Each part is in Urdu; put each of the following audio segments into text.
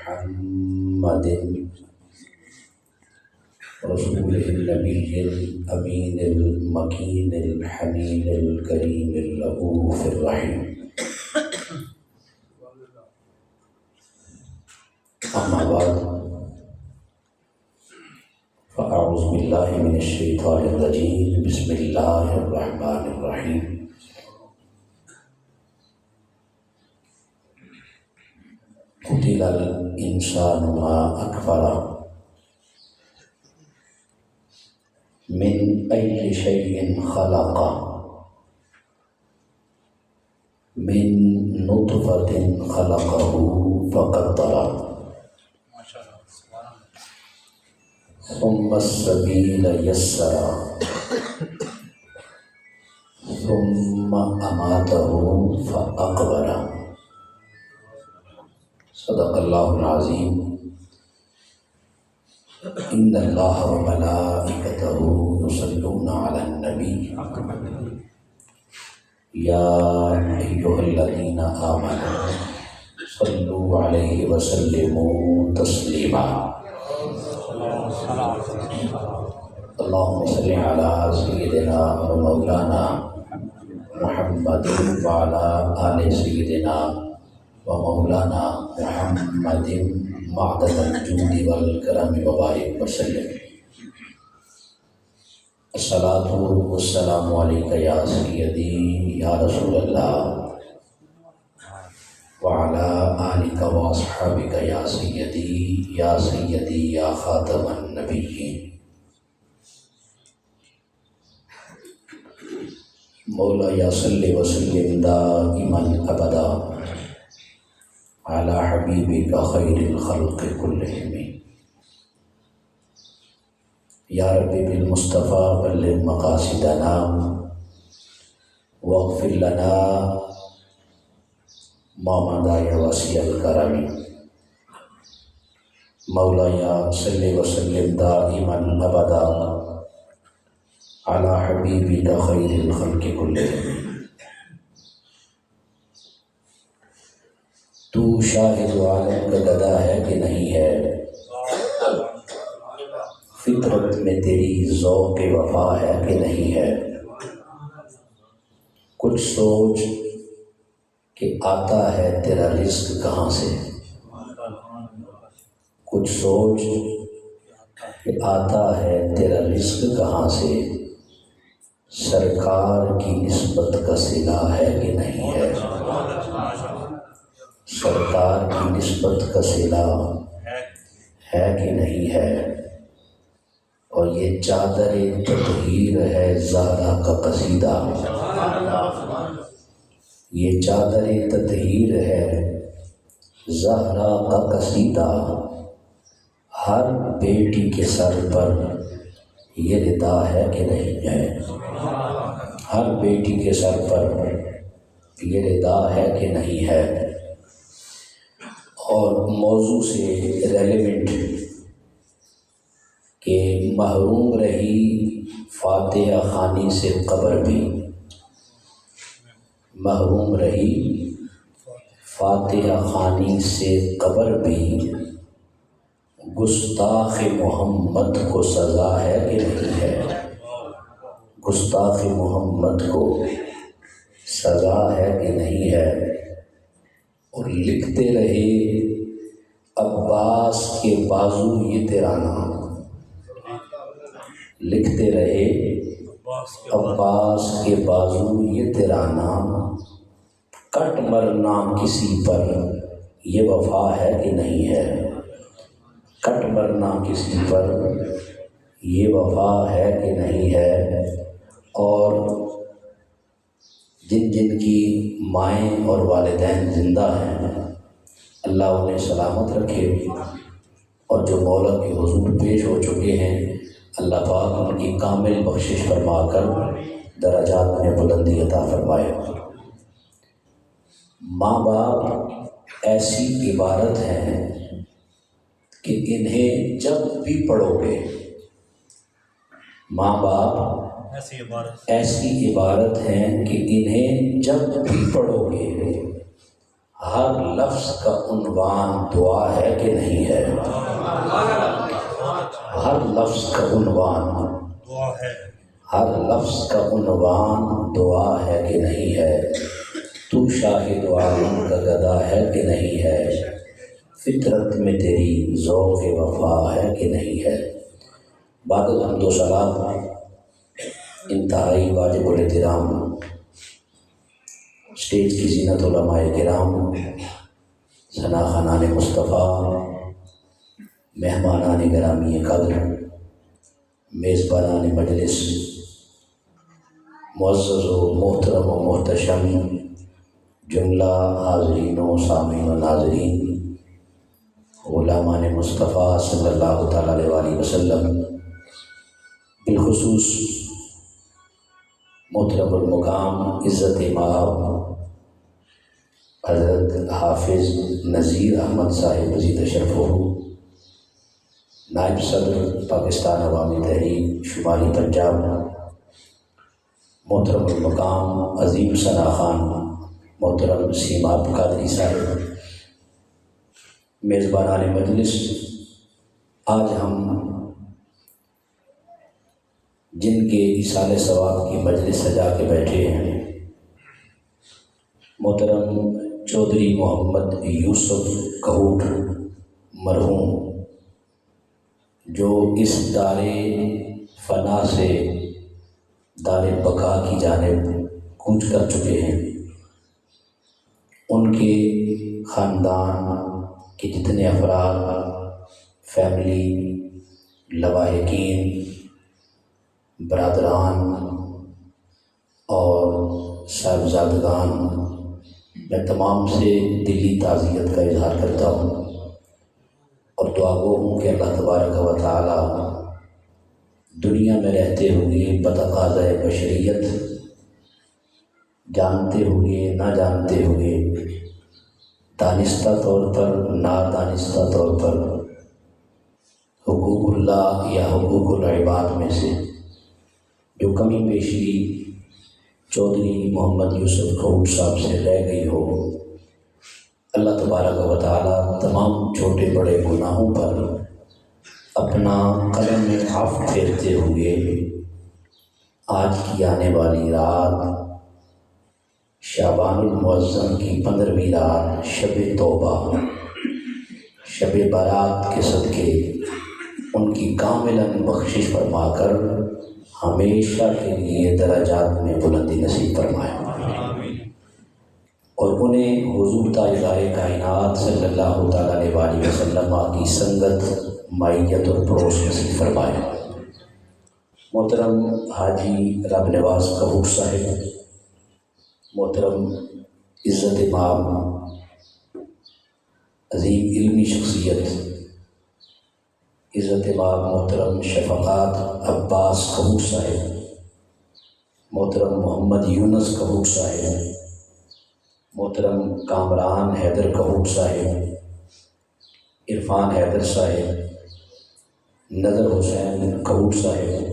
محمد رسوله النبي الأمين المكين الحنين الكريم الرؤوف الرحيم. أما بعد فأعوذ بالله من الشيطان الرجيم. بسم الله الرحمن الرحيم. قتل الإنسان ما أكفره من أي شيء خلقه من نطفة خلقه فقدره ثم السبيل يسره ثم أماته فأقبره. صدق اللہ العظیم. ان اللہ وملائکتہ یصلون علی النبی یا ایھا الذین آمنوا صلوا علیہ وسلموا تسلیما. اللہم صل علی سیدنا ومولانا محمد وعلی آل سیدنا ومولانا محمد معدن الجود والکرم وبارک وسلم. الصلاۃ والسلام علیک یا سیدی یا رسول اللہ وعلی آلک واصحابک یا سیدی یا خاتم النبیین. مولا یا صلی وسلم دائما ابدا علی حبیبک خیر الخلق کلہم. یا رب بالمصطفیٰ بلغ مقاصدنا واغفر لنا ما مضى یا وسیع الکرم. مولا یا صلی وسلم دائما ابدا علی حبیبک خیر الخلق کلہم. تو شاہد عالم کا گدا ہے کہ نہیں ہے، فطرت میں تیری ذوق وفا ہے کہ نہیں ہے. کچھ سوچ کہ آتا ہے تیرا رزق کہاں سے، کچھ سوچ کہ آتا ہے تیرا رزق کہاں سے. سرکار کی نسبت کا صلہ ہے کہ نہیں ہے، سرکار کی نسبت کا صلہ ہے کہ نہیں ہے. اور یہ چادر تطہیر ہے زہرا کا قصیدہ، یہ چادر تطہیر ہے زہرا کا قصیدہ. ہر بیٹی کے سر پر یہ ردا ہے کہ نہیں ہے، ہر بیٹی کے سر پر یہ ردا ہے کہ نہیں ہے. اور موضوع سے ریلیونٹ کہ محروم رہی فاتحہ خوانی سے قبر بھی، محروم رہی فاتحہ خوانی سے قبر بھی. گستاخ محمد کو سزا ہے کہ نہیں ہے، گستاخ محمد کو سزا ہے کہ نہیں ہے. اور لکھتے رہے عباس کے بازو یہ تیرا نام، لکھتے رہے عباس کے بازو یہ تیرا نام. کٹ مرنا کسی پر یہ وفا ہے کہ نہیں ہے، کٹ مرنا کسی پر یہ وفا ہے کہ نہیں ہے. اور جن جن کی مائیں اور والدین زندہ ہیں اللہ انہیں سلامت رکھے، اور جو مولا کے حضور پیش ہو چکے ہیں اللہ پاک ان کی کامل بخشش فرما کر درجات میں بلندی عطا فرمائے. ماں باپ ایسی عبارت ہیں کہ انہیں جب بھی پڑھو گے، ماں باپ ایسی عبارت ہیں کہ انہیں جب بھی پڑھو گے ہر لفظ کا عنوان دعا ہے کہ نہیں ہے؟ ہر لفظ کا عنوان دعا ہے، ہر لفظ کا عنوان دعا ہے کہ نہیں ہے؟ تو شاہد عالم کا گدا ہے کہ نہیں ہے؟ فطرت میں تیری ذوق وفا ہے کہ نہیں ہے؟ بعد الحمد و سلام انتہائی واجب الاحترام اسٹیج کی زینت علماء کرام، ثناخانان مصطفیٰ، مہمانان گرامی قدر، میزبانان مجلس، معزز و محترم و محتشم جملہ حاضرین و سامعین و ناظرین، غلامان مصطفیٰ صلی اللہ تعالیٰ علیہ وسلم، بالخصوص محترم المقام عزت مآب حضرت حافظ نذیر احمد صاحب مزید تشرف ہو، نائب صدر پاکستان عوامی تحریک شمالی پنجاب، محترم المقام عظیم ثنا خان محترم سیماب قادری صاحب، میزبانان مجلس، آج ہم جن کے ایصال ثواب کی مجلس سجا کے بیٹھے ہیں، محترم چودھری محمد یوسف کہوٹ مرحوم، جو اس دار فنا سے دار بقا کی جانب کوچ کر چکے ہیں، ان کے خاندان کے جتنے افراد، فیملی، لواحقین، برادران اور صاحبزادگان، میں تمام سے دلی تعزیت کا اظہار کرتا ہوں اور دعا گو ہوں کہ اللہ تبارک و تعالی دنیا میں رہتے ہوئے بتقاضۂ بشریت، جانتے ہوئے نہ جانتے ہوئے، دانستہ طور پر نادانستہ طور پر، حقوق اللہ یا حقوق العباد میں سے جو کمی بیشی چودھری محمد یوسف کہوٹ صاحب سے رہ گئی ہو، اللہ تبارک و تعالی تمام چھوٹے بڑے گناہوں پر اپنا قلم عفو پھیرتے ہوئے آج کی آنے والی رات، شعبان المعظم کی 15ویں رات، شب توبہ، شب برات کے صدقے ان کی کاملاً بخشش فرما کر ہمیشہ کے لیے درجات میں بلندی نصیب فرمائے اور انہیں حضور تاجدار کائنات صلی اللہ تعالیٰ علیہ وسلم کی سنگت، معیت اور پڑوس نصیب فرمائے۔ محترم حاجی رب نواز کہوٹ صاحب، محترم عزت مآب عظیم علمی شخصیت، عزت مآب محترم شفقات عباس کہوٹ صاحب، محترم محمد یونس کہوٹ صاحب، محترم کامران حیدر کہوٹ صاحب، عرفان حیدر صاحب، نظر حسین کہوٹ صاحب،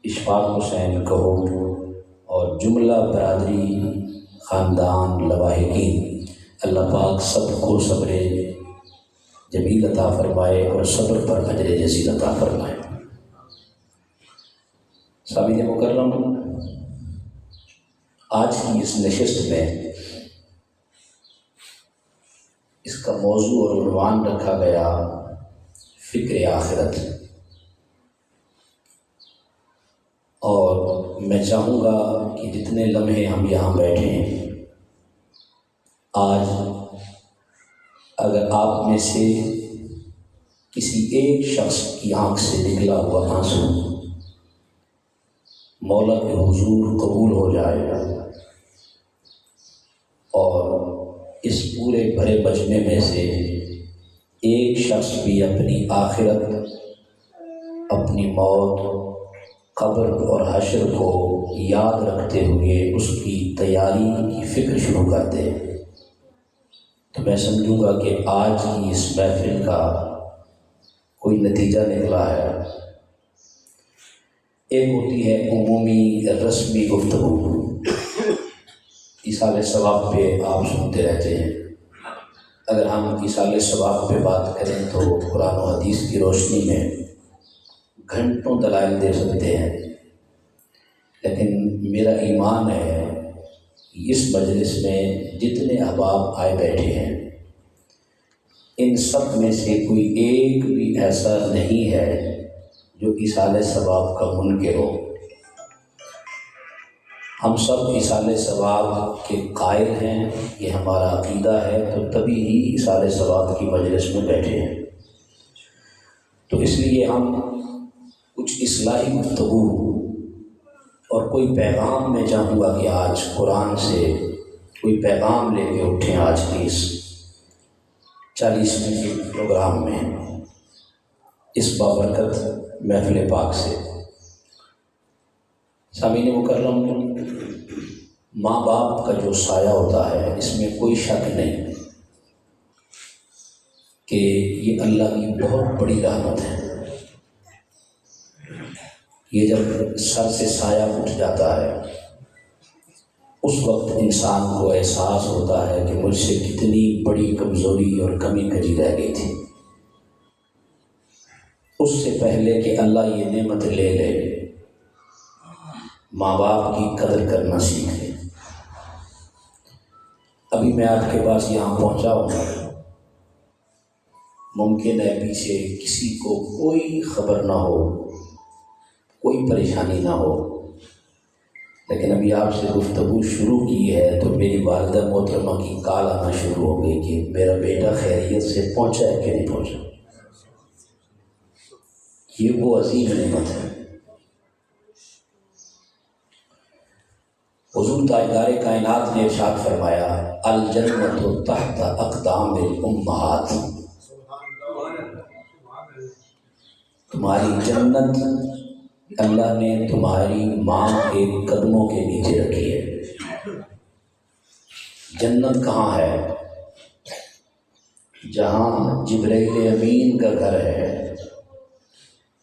اشفاق حسین کہوٹ اور جملہ برادری، خاندان، لواحقین، اللہ پاک سب کو صبر جمیل عطا فرمائے اور صبر پر اجر جزیل عطا فرمائے۔ سامعین مکرم، آج کی اس نشست میں اس کا موضوع اور عنوان رکھا گیا فکر آخرت، اور میں چاہوں گا کہ جتنے لمحے ہم یہاں بیٹھے ہیں، آج اگر آپ میں سے کسی ایک شخص کی آنکھ سے نکلا ہوا آنسو مولا کے حضور قبول ہو جائے گا اور اس پورے بھرے مجمع میں سے ایک شخص بھی اپنی آخرت، اپنی موت، قبر اور حشر کو یاد رکھتے ہوئے اس کی تیاری کی فکر شروع کر دے، تو میں سمجھوں گا کہ آج کی اس محفل کا کوئی نتیجہ نکلا ہے۔ ایک ہوتی ہے عمومی رسمی گفتگو، ایصال ثواب پہ آپ سنتے رہتے ہیں، اگر ہم ایصال ثواب پہ بات کریں تو قرآن و حدیث کی روشنی میں گھنٹوں دلائل دے سکتے ہیں، لیکن میرا ایمان ہے اس مجلس میں جتنے احباب آئے بیٹھے ہیں ان سب میں سے کوئی ایک بھی ایسا نہیں ہے جو ایصال ثواب کا منکر ہو۔ ہم سب ایصال ثواب کے قائل ہیں، یہ ہمارا عقیدہ ہے، تو تبھی ہی ایصال ثواب کی مجلس میں بیٹھے ہیں۔ تو اس لیے ہم کچھ اصلاحی گفتگو اور کوئی پیغام میں چاہوں گا کہ آج قرآن سے کوئی پیغام لے کے اٹھیں آج کی اس 40ویں کے پروگرام میں، اس بابرکت محفل پاک سے۔ سامعین مکرم، ماں باپ کا جو سایہ ہوتا ہے اس میں کوئی شک نہیں کہ یہ اللہ کی بہت بڑی رحمت ہے۔ یہ جب سر سے سایہ اٹھ جاتا ہے اس وقت انسان کو احساس ہوتا ہے کہ مجھ سے کتنی بڑی کمزوری اور کمی کجی رہ گئی تھی۔ اس سے پہلے کہ اللہ یہ نعمت لے لے، ماں باپ کی قدر کرنا سیکھے۔ ابھی میں آپ کے پاس یہاں پہنچا ہوں، ممکن ہے پیچھے کسی کو کوئی خبر نہ ہو، کوئی پریشانی نہ ہو، لیکن ابھی آپ سے گفتگو شروع کی ہے تو میری والدہ محترمہ کی کال آنا شروع ہو گئی کہ میرا بیٹا خیریت سے پہنچا ہے کہ نہیں پہنچا۔ یہ وہ عظیم نعمت ہے۔ حضور تاجدار کائنات نے ارشاد فرمایا، الجنت تحت اقدام الامہات، تمہاری جنت اللہ نے تمہاری ماں کے قدموں کے نیچے رکھی ہے۔ جنت کہاں ہے؟ جہاں جبرائیل امین کا گھر ہے۔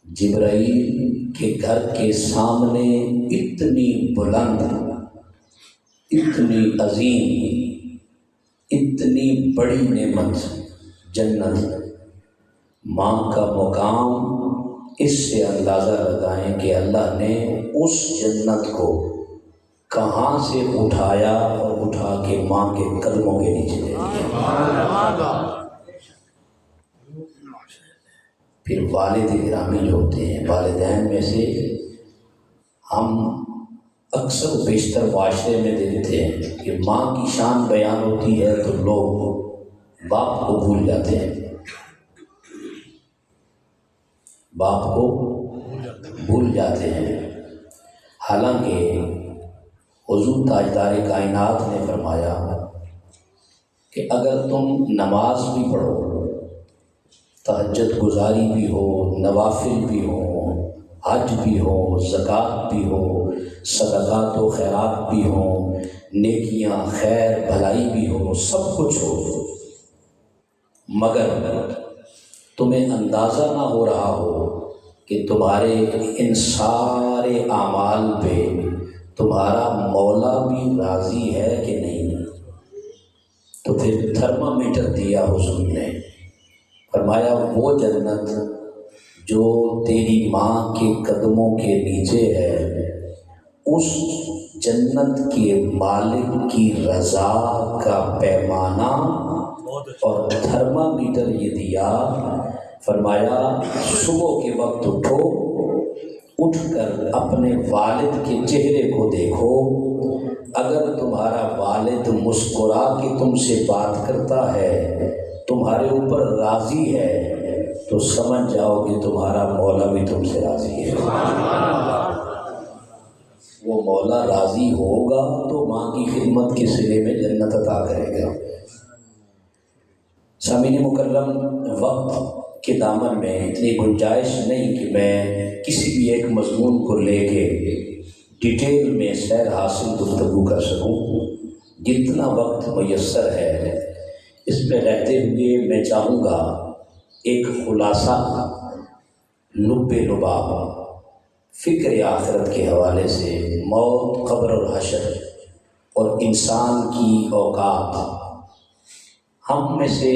جبرائیل کے گھر کے سامنے اتنی بلند، اتنی عظیم، اتنی بڑی نعمت جنت، ماں کا مقام، اس سے اندازہ لگائیں کہ اللہ نے اس جنت کو کہاں سے اٹھایا اور اٹھا کے ماں کے قدموں کے نیچے دے دیا۔ پھر والد گرامی جو ہوتے ہیں، والدین میں سے ہم اکثر و بیشتر معاشرے میں دیکھتے ہیں کہ ماں کی شان بیان ہوتی ہے تو لوگ باپ کو بھول جاتے ہیں، باپ کو بھول جاتے ہیں۔ حالانکہ حضور تاجدار کائنات نے فرمایا کہ اگر تم نماز بھی پڑھو، تہجد گزاری بھی ہو، نوافل بھی ہو، حج بھی ہو، زکوٰۃ بھی ہو، صدقات و خیرات بھی ہوں، نیکیاں، خیر بھلائی بھی ہو، سب کچھ ہو، مگر تمہیں اندازہ نہ ہو رہا ہو کہ تمہارے ان سارے اعمال پہ تمہارا مولا بھی راضی ہے کہ نہیں، تو پھر تھرمامیٹر دیا حضور نے، فرمایا وہ جنت جو تیری ماں کے قدموں کے نیچے ہے، اس جنت کے مالک کی رضا کا پیمانہ اور تھرمامیٹر یہ دیا، فرمایا صبح کے وقت اٹھو، اٹھ کر اپنے والد کے چہرے کو دیکھو، اگر تمہارا والد مسکرا کے تم سے بات کرتا ہے، تمہارے اوپر راضی ہے، تو سمجھ جاؤ کہ تمہارا مولا بھی تم سے راضی ہے۔ وہ مولا راضی ہوگا تو ماں کی خدمت کے صلے میں جنت عطا کرے گا۔ سامعین مکرم، وقت کے دامن میں اتنی گنجائش نہیں کہ میں کسی بھی ایک مضمون کو لے کے ڈیٹیل میں سیر حاصل گفتگو کر سکوں۔ جتنا وقت میسر ہے اس میں رہتے ہوئے میں چاہوں گا ایک خلاصہ، لب لباب، فکر آخرت کے حوالے سے، موت، قبر اور حشر اور انسان کی اوقات، ہم میں سے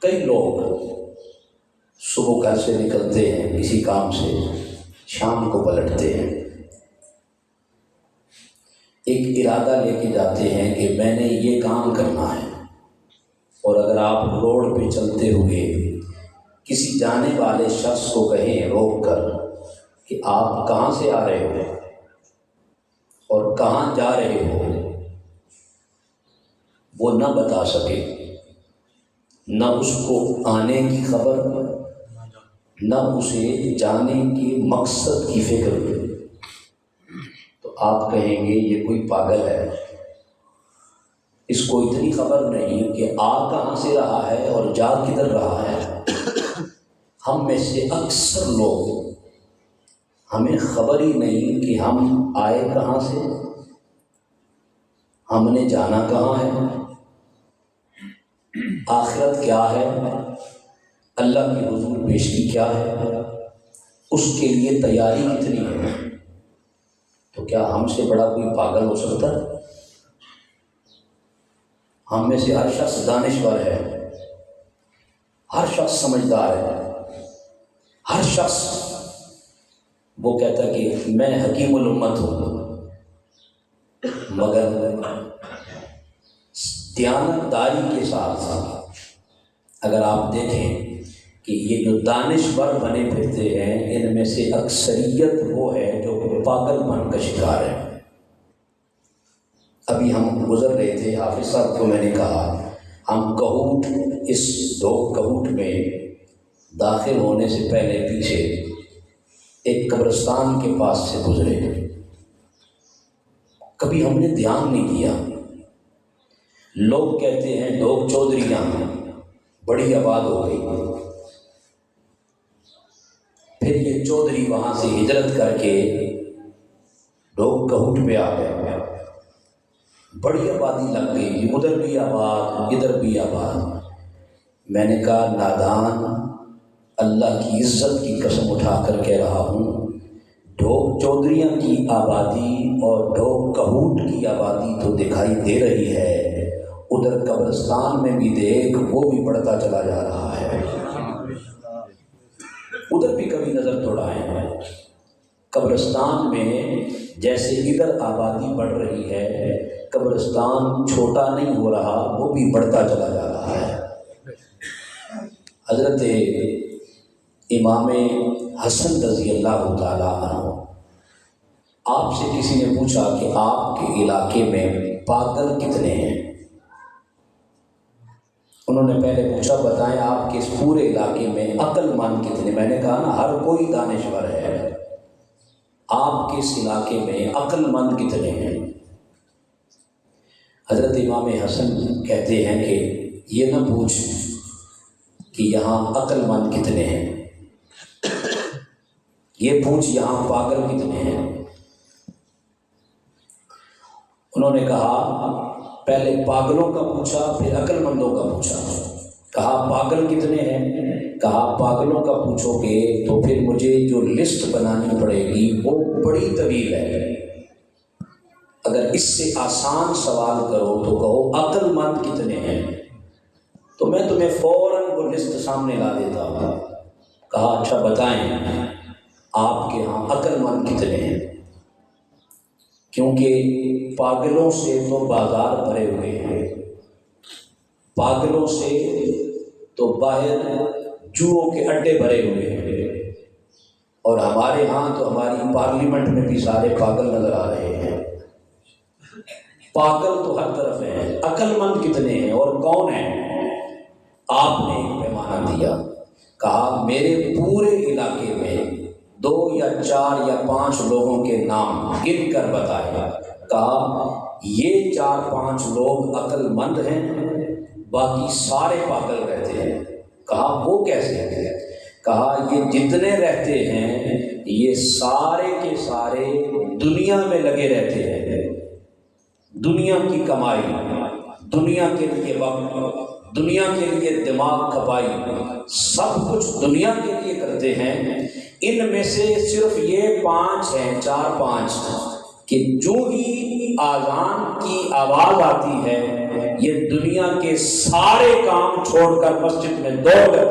کئی لوگ صبح گھر سے نکلتے ہیں کسی کام سے، شام کو پلٹتے ہیں، ایک ارادہ لے کے جاتے ہیں کہ میں نے یہ کام کرنا ہے، اور اگر آپ روڈ پہ چلتے ہوئے کسی جانے والے شخص کو کہیں روک کر کہ آپ کہاں سے آ رہے ہو اور کہاں جا رہے ہو، وہ نہ بتا سکے، نہ اس کو آنے کی خبر، نہ اسے جانے کے مقصد کی فکر، تو آپ کہیں گے یہ کوئی پاگل ہے، اس کو اتنی خبر نہیں کہ آ کہاں سے رہا ہے اور جا کدھر رہا ہے۔ ہم میں سے اکثر لوگ، ہمیں خبر ہی نہیں کہ ہم آئے کہاں سے، ہم نے جانا کہاں ہے، آخرت کیا ہے، اللہ کی حضور پیشگی کیا ہے، اس کے لیے تیاری کتنی ہے۔ تو کیا ہم سے بڑا کوئی پاگل ہو سکتا ہے؟ ہم میں سے ہر شخص دانشور ہے، ہر شخص سمجھدار ہے، ہر شخص وہ کہتا ہے کہ میں حکیم الامت ہوں، مگر دیانتداری کے ساتھ اگر آپ دیکھیں کہ یہ جو دانشور بنے پھرتے ہیں، ان میں سے اکثریت وہ ہے جو پاگل پن کا شکار ہے۔ ابھی ہم گزر رہے تھے، حافظ صاحب کو میں نے کہا ہم کہوٹ، اس ڈوب کہوٹ میں داخل ہونے سے پہلے پیچھے ایک قبرستان کے پاس سے گزرے، کبھی ہم نے دھیان نہیں دیا۔ لوگ کہتے ہیں ڈوب چودھریاں بڑی آباد ہو گئی، پھر یہ چودھری وہاں سے ہجرت کر کے ڈوب کہوٹ پہ آ گئے، بڑی آبادی لگ گئی، ادھر بھی آباد ادھر بھی آباد۔ میں نے کہا نادان، اللہ کی عزت کی قسم اٹھا کر کہہ رہا ہوں، ڈھوک چودھریاں کی آبادی اور ڈھوک کہوٹ کی آبادی تو دکھائی دے رہی ہے، ادھر قبرستان میں بھی دیکھ، وہ بھی بڑھتا چلا جا رہا ہے، ادھر بھی کبھی نظر دوڑائیں۔ قبرستان میں جیسے ادھر آبادی بڑھ رہی ہے، قبرستان چھوٹا نہیں ہو رہا، وہ بھی بڑھتا چلا جا رہا ہے۔ حضرت امام حسن رضی اللہ تعالیٰ عنہ، آپ سے کسی نے پوچھا کہ آپ کے علاقے میں پاگل کتنے ہیں؟ انہوں نے پہلے پوچھا بتائیں آپ کے اس پورے علاقے میں عقل مند کتنے؟ میں نے کہا نا ہر کوئی دانشور ہے، آپ کے اس علاقے میں عقل مند کتنے ہیں؟ حضرت امام حسن کہتے ہیں کہ یہ نہ پوچھ کہ یہاں عقل مند کتنے ہیں، یہ پوچھ یہاں پاگل کتنے ہیں۔ انہوں نے کہا پہلے پاگلوں کا پوچھا، پھر عقل مندوں کا پوچھا۔ کہا پاگل کتنے ہیں؟ کہا پاگلوں کا پوچھو گے تو پھر مجھے جو لسٹ بنانی پڑے گی وہ بڑی طویل ہے، اگر اس سے آسان سوال کرو تو کہو عقل مند کتنے ہیں، تو میں تمہیں فوراً وہ لسٹ سامنے لا دیتا ہوں۔ کہا اچھا بتائیں آپ کے ہاں عقل مند کتنے ہیں؟ کیونکہ پاگلوں سے تو بازار بھرے ہوئے ہیں، پاگلوں سے تو باہر جوؤں کے اڈے بھرے ہوئے ہیں، اور ہمارے ہاں تو ہماری پارلیمنٹ میں بھی سارے پاگل نظر آ رہے ہیں۔ پاگل تو ہر طرف ہیں، عقل مند کتنے ہیں اور کون ہیں؟ آپ نے ایک پیمانہ دیا، کہا میرے پورے علاقے میں 2 یا 4 یا 5 لوگوں کے نام گن کر بتایا۔ کہا یہ 4-5 لوگ عقل مند ہیں، باقی سارے پاگل رہتے ہیں۔ کہا وہ کیسے ہیں؟ کہا یہ جتنے رہتے ہیں یہ سارے کے سارے دنیا میں لگے رہتے ہیں، دنیا کی کمائی، دنیا کے لیے وقت، دنیا کے لیے دماغ کھپائی، سب کچھ دنیا کے لیے کرتے ہیں۔ ان میں سے صرف یہ 5 ہیں، 4-5 کہ جو ہی آذان کی آواز آتی ہے یہ دنیا کے سارے کام چھوڑ کر مسجد میں دوڑ گئے۔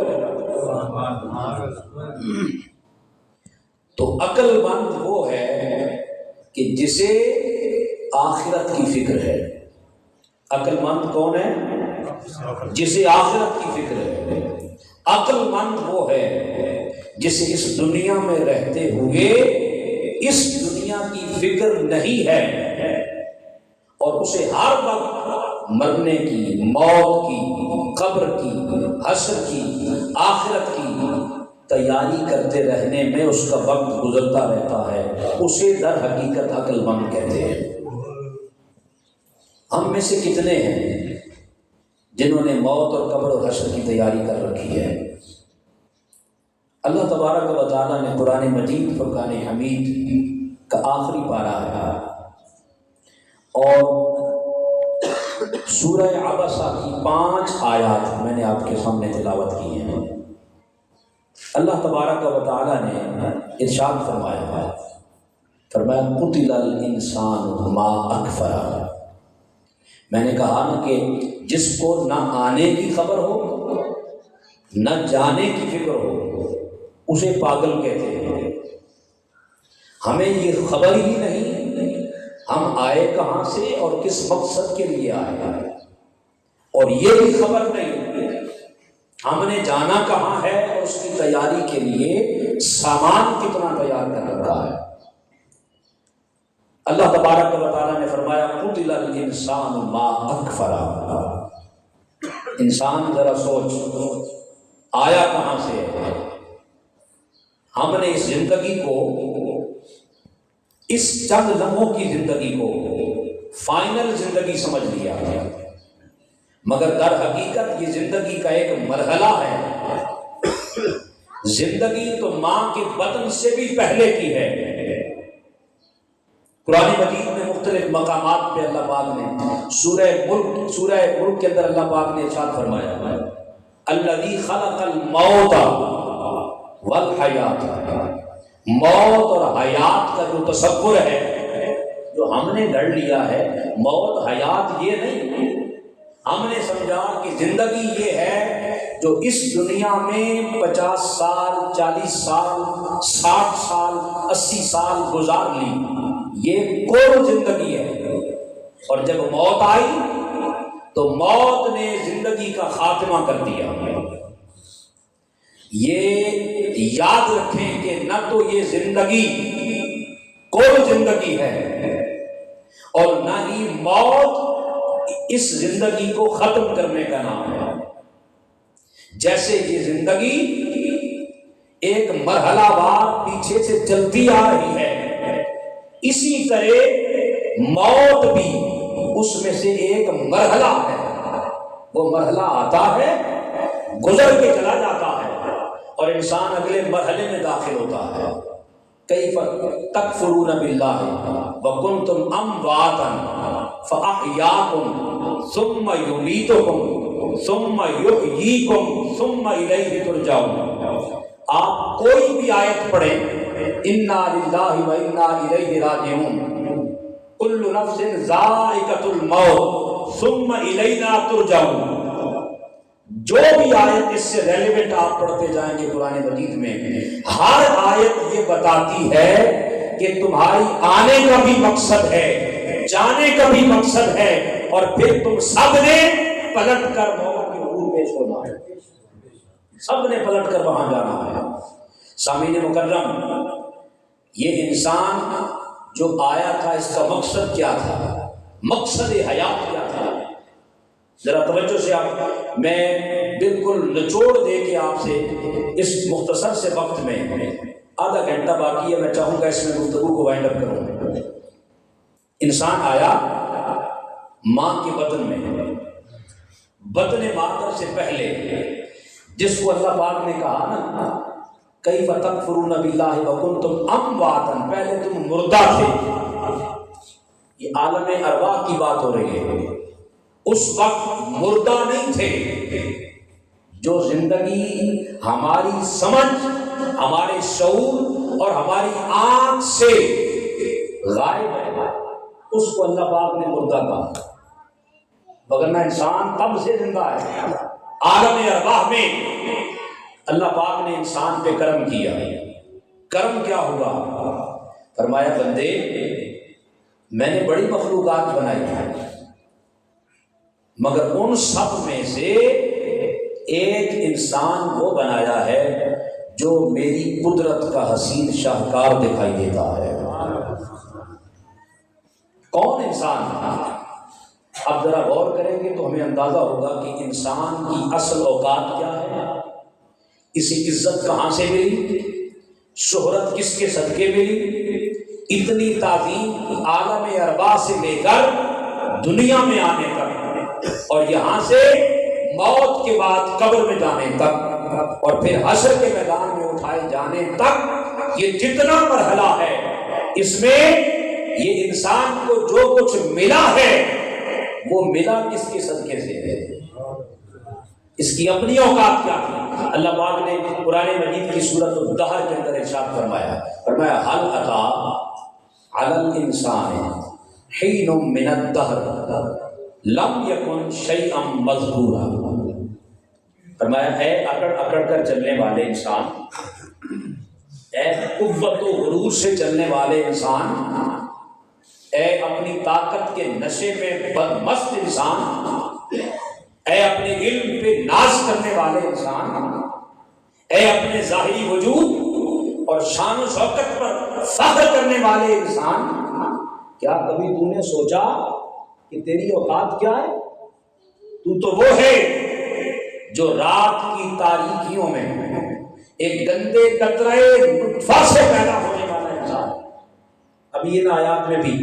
تو عقل مند وہ ہے کہ جسے آخرت کی فکر ہے۔ عقل مند کون ہے؟ جسے آخرت کی فکر ہے۔ عقل مند وہ ہے جسے اس دنیا میں رہتے ہوئے اس دنیا کی فکر نہیں ہے اور اسے ہر وقت مرنے کی، موت کی، قبر کی، حشر کی، آخرت کی تیاری کرتے رہنے میں اس کا وقت گزرتا رہتا ہے، اسے در حقیقت عقل مند کہتے ہیں۔ ہم میں سے کتنے ہیں جنہوں نے موت اور قبر اور حشر کی تیاری کر رکھی ہے؟ اللہ تبارک و تعالیٰ نے قرآن مجید فرقان حمید کا آخری پارہ ہے اور سورہ عبسہ کی 5 آیات میں نے آپ کے سامنے تلاوت کی ہیں۔ اللہ تبارک و تعالیٰ نے ارشاد فرمایا قتل الانسان ما اکفرہ۔ میں نے کہا نا کہ جس کو نہ آنے کی خبر ہو نہ جانے کی فکر ہو اسے پاگل کہتے ہیں۔ ہمیں یہ خبر ہی نہیں ہم آئے کہاں سے اور کس مقصد کے لیے آئے، اور یہ بھی خبر نہیں ہم نے جانا کہاں ہے اور اس کی تیاری کے لیے سامان کتنا تیار کر رکھا ہے۔ اللہ تبارک و تعالیٰ نے فرمایا قتل الانسان ما اکفرہ۔ انسان ذرا سوچ آیا کہاں سے ہے؟ ہم نے اس زندگی کو، اس چند لمحوں کی زندگی کو فائنل زندگی سمجھ لیا ہے، مگر در حقیقت یہ زندگی کا ایک مرحلہ ہے۔ زندگی تو ماں کے بطن سے بھی پہلے کی ہے۔ قرآن مجید میں مختلف مقامات پہ اللہ پاک نے سورہ ملک کے اندر اللہ پاک نے ارشاد فرمایا الذی خلق الموت والحیات۔ موت اور حیات کا جو تصور ہے جو ہم نے گھڑ لیا ہے، موت حیات یہ نہیں، ہم نے سمجھا کہ زندگی یہ ہے جو اس دنیا میں 50 سال، 40 سال، 60 سال، 80 سال گزار لی، یہ کل زندگی ہے۔ اور جب موت آئی تو موت نے زندگی کا خاتمہ کر دیا۔ یہ یاد رکھیں کہ نہ تو یہ زندگی کل زندگی ہے اور نہ ہی موت اس زندگی کو ختم کرنے کا نام ہے۔ جیسے یہ زندگی ایک مرحلہ وار پیچھے سے چلتی آ رہی ہے، اسی طرح موت بھی اس میں سے ایک مرحلہ ہے۔ وہ مرحلہ آتا ہے، گزر کے چلا جاتا ہے اور انسان اگلے مرحلے میں داخل ہوتا ہے۔ کیف تکفرون باللہ وکنتم امواتا فاحیاکم ثم یمیتکم ثم یحییکم ثم الیہ ترجعون۔ آپ کوئی بھی آیت پڑھیں انا للہ و انا الیہ راجعون، کل نفس ذائقۃ الموت ثم الینا ترجعون، جو بھی آیت اس سے ریلیونٹ آپ پڑھتے جائیں گے قرآن مجید میں، ہر آیت یہ بتاتی ہے کہ تمہاری آنے کا بھی مقصد ہے، جانے کا بھی مقصد ہے، اور پھر تم سب نے پلٹ کر موت کے حضور پیش ہونا ہے، سب نے پلٹ کر وہاں جانا ہے۔ سامعین مکرم، یہ انسان جو آیا تھا اس کا مقصد کیا تھا؟ مقصد حیات کیا تھا؟ ذرا توجہ سے آپ، میں بالکل نچوڑ دے کے آپ سے اس مختصر سے وقت میں، آدھا گھنٹہ باقی ہے، میں چاہوں گا اس میں گفتگو کو وائنڈ اپ کروں۔ انسان آیا ماں کے بطن میں، بطن مادر سے پہلے، جس کو اللہ پاک نے کہا نا کیف تکفرون باللہ وکنتم امواتا، پہلے تم مردہ تھے۔ یہ عالم ارواح کی بات ہو رہی ہے، اس وقت مردہ نہیں تھے۔ جو زندگی ہماری سمجھ، ہمارے شعور اور ہماری آنکھ سے غائب ہے، اس کو اللہ پاک نے مردہ کہا۔ وگرنہ انسان تب سے زندہ ہے۔ عالم ارواح میں اللہ پاک نے انسان پہ کرم کیا۔ کرم کیا ہوا؟ فرمایا بندے میں نے بڑی مخلوقات بنائی ہیں، مگر ان سب میں سے ایک انسان وہ بنایا ہے جو میری قدرت کا حسین شاہکار دکھائی دیتا ہے۔ کون انسان؟ اب ذرا غور کریں گے تو ہمیں اندازہ ہوگا کہ انسان کی اصل اوقات کیا ہے، اسے عزت کہاں سے ملی، شہرت کس کے صدقے ملی، اتنی تعظیم عالم ارواح سے لے کر دنیا میں آنے تک، اور یہاں سے موت کے بعد قبر میں جانے تک، اور پھر حشر کے میدان میں اٹھائے جانے تک، یہ جتنا مرحلہ ہے اس میں یہ انسان کو جو کچھ ملا ہے وہ ملا کس کے صدقے سے ہے، اس کی اپنی اوقات کیا تھی۔ اللہ پاک نے قرآن مجید کی سورۃ الدہر کے اندر ارشاد فرمایا هل اتی علی الانسان حین من الدہر لم یکن شیئا مذکورا۔ فرمایا اے اکڑ اکڑ کر چلنے والے انسان، اے قوت و غرور سے چلنے والے انسان، اے اپنی طاقت کے نشے میں مست انسان، اے اپنے علم پہ ناز کرنے والے انسان، اے اپنے ظاہری وجود اور شان و شوکت پر فخر کرنے والے انسان، کیا کبھی تو نے سوچا کہ تیری اوقات کیا ہے؟ تو وہ ہے جو رات کی تاریکیوں میں ایک گندے قطرے نطفہ سے پیدا ہونے والا انسان۔ ابھی ان آیات میں بھی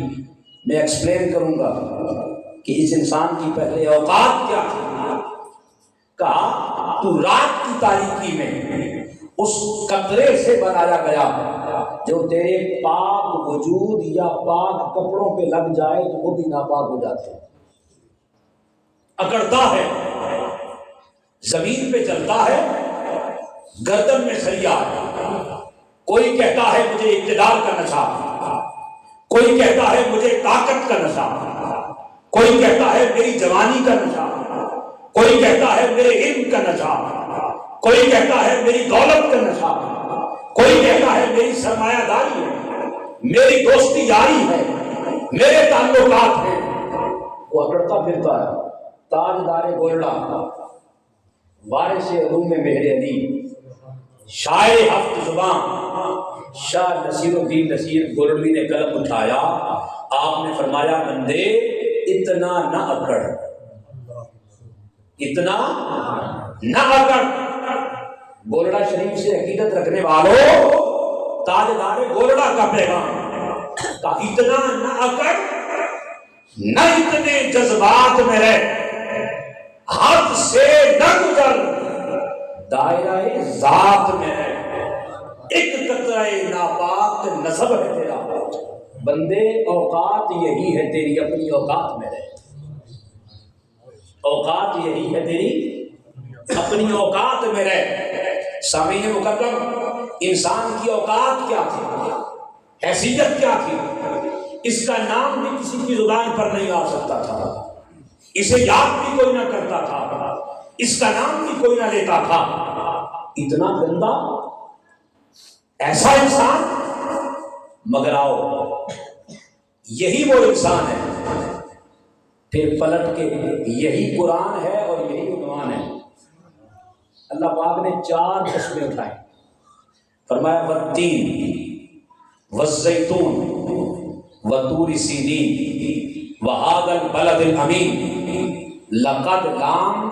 میں ایکسپلین کروں گا کہ اس انسان کی پہلے اوقات کیا تھی۔ کہا تو رات کی تاریکی میں اس قطرے سے بنایا گیا جو تیرے پاک وجود یا پاک کپڑوں پہ لگ جائے تو وہ بھی ناپاک ہو جاتے ہیں۔ اکڑتا ہے، زمین پہ چلتا ہے، گردن میں سریا ہے، کوئی کہتا ہے مجھے اقتدار کا نشہ، کوئی کہتا ہے مجھے طاقت کا نشہ، کوئی کہتا ہے میری جوانی کا نشہ، کوئی کہتا ہے میرے علم کا نشہ، کوئی کہتا ہے میری دولت کا نشہ، کوئی کہتا ہے میری سرمایہ داری ہے، میری دوستی یاری ہے، میرے تعلقات ہیں۔ وہ اکڑتا پھرتا ہے۔ تاجدار گولڈا، وارث علوم مہر علی، شاعر ہفت زبان شاہ نصیر الدین نصیر گولڈوی نے قلم اٹھایا، آپ نے فرمایا بندے اتنا نہ اکڑ، اتنا نہ اکڑ۔ گولڈا شریف سے عقیدت رکھنے والوں، تاجدار گولڈا کا پیغام کا اتنا نہ اکڑ، نہ اتنے جذبات میں رہ، حد سے نہ گزر، دائرہ ذات میں رہ، ایک قطرہ ناپاک نسب ہے تیرا۔ بندے اوقات یہی ہے تیری، اپنی اوقات میں رہ، اوقات یہی ہے تیری، اپنی اوقات میں رہ۔ سامعین مکرم، انسان کی اوقات کیا تھی، حیثیت کیا تھی، اس کا نام بھی کسی کی زبان پر نہیں آ سکتا تھا، اسے یاد بھی کوئی نہ کرتا تھا، اس کا نام بھی کوئی نہ لیتا تھا۔ اتنا گندا ایسا انسان، مگر آؤ یہی وہ انسان ہے۔ پھر پلٹ کے یہی قرآن ہے اور یہی عنوان ہے۔ اللہ پاک نے 4 قسمیں اٹھائیں، فرمایا والتین والزیتون وطور سینین وہذا البلد الامین۔ لقد لام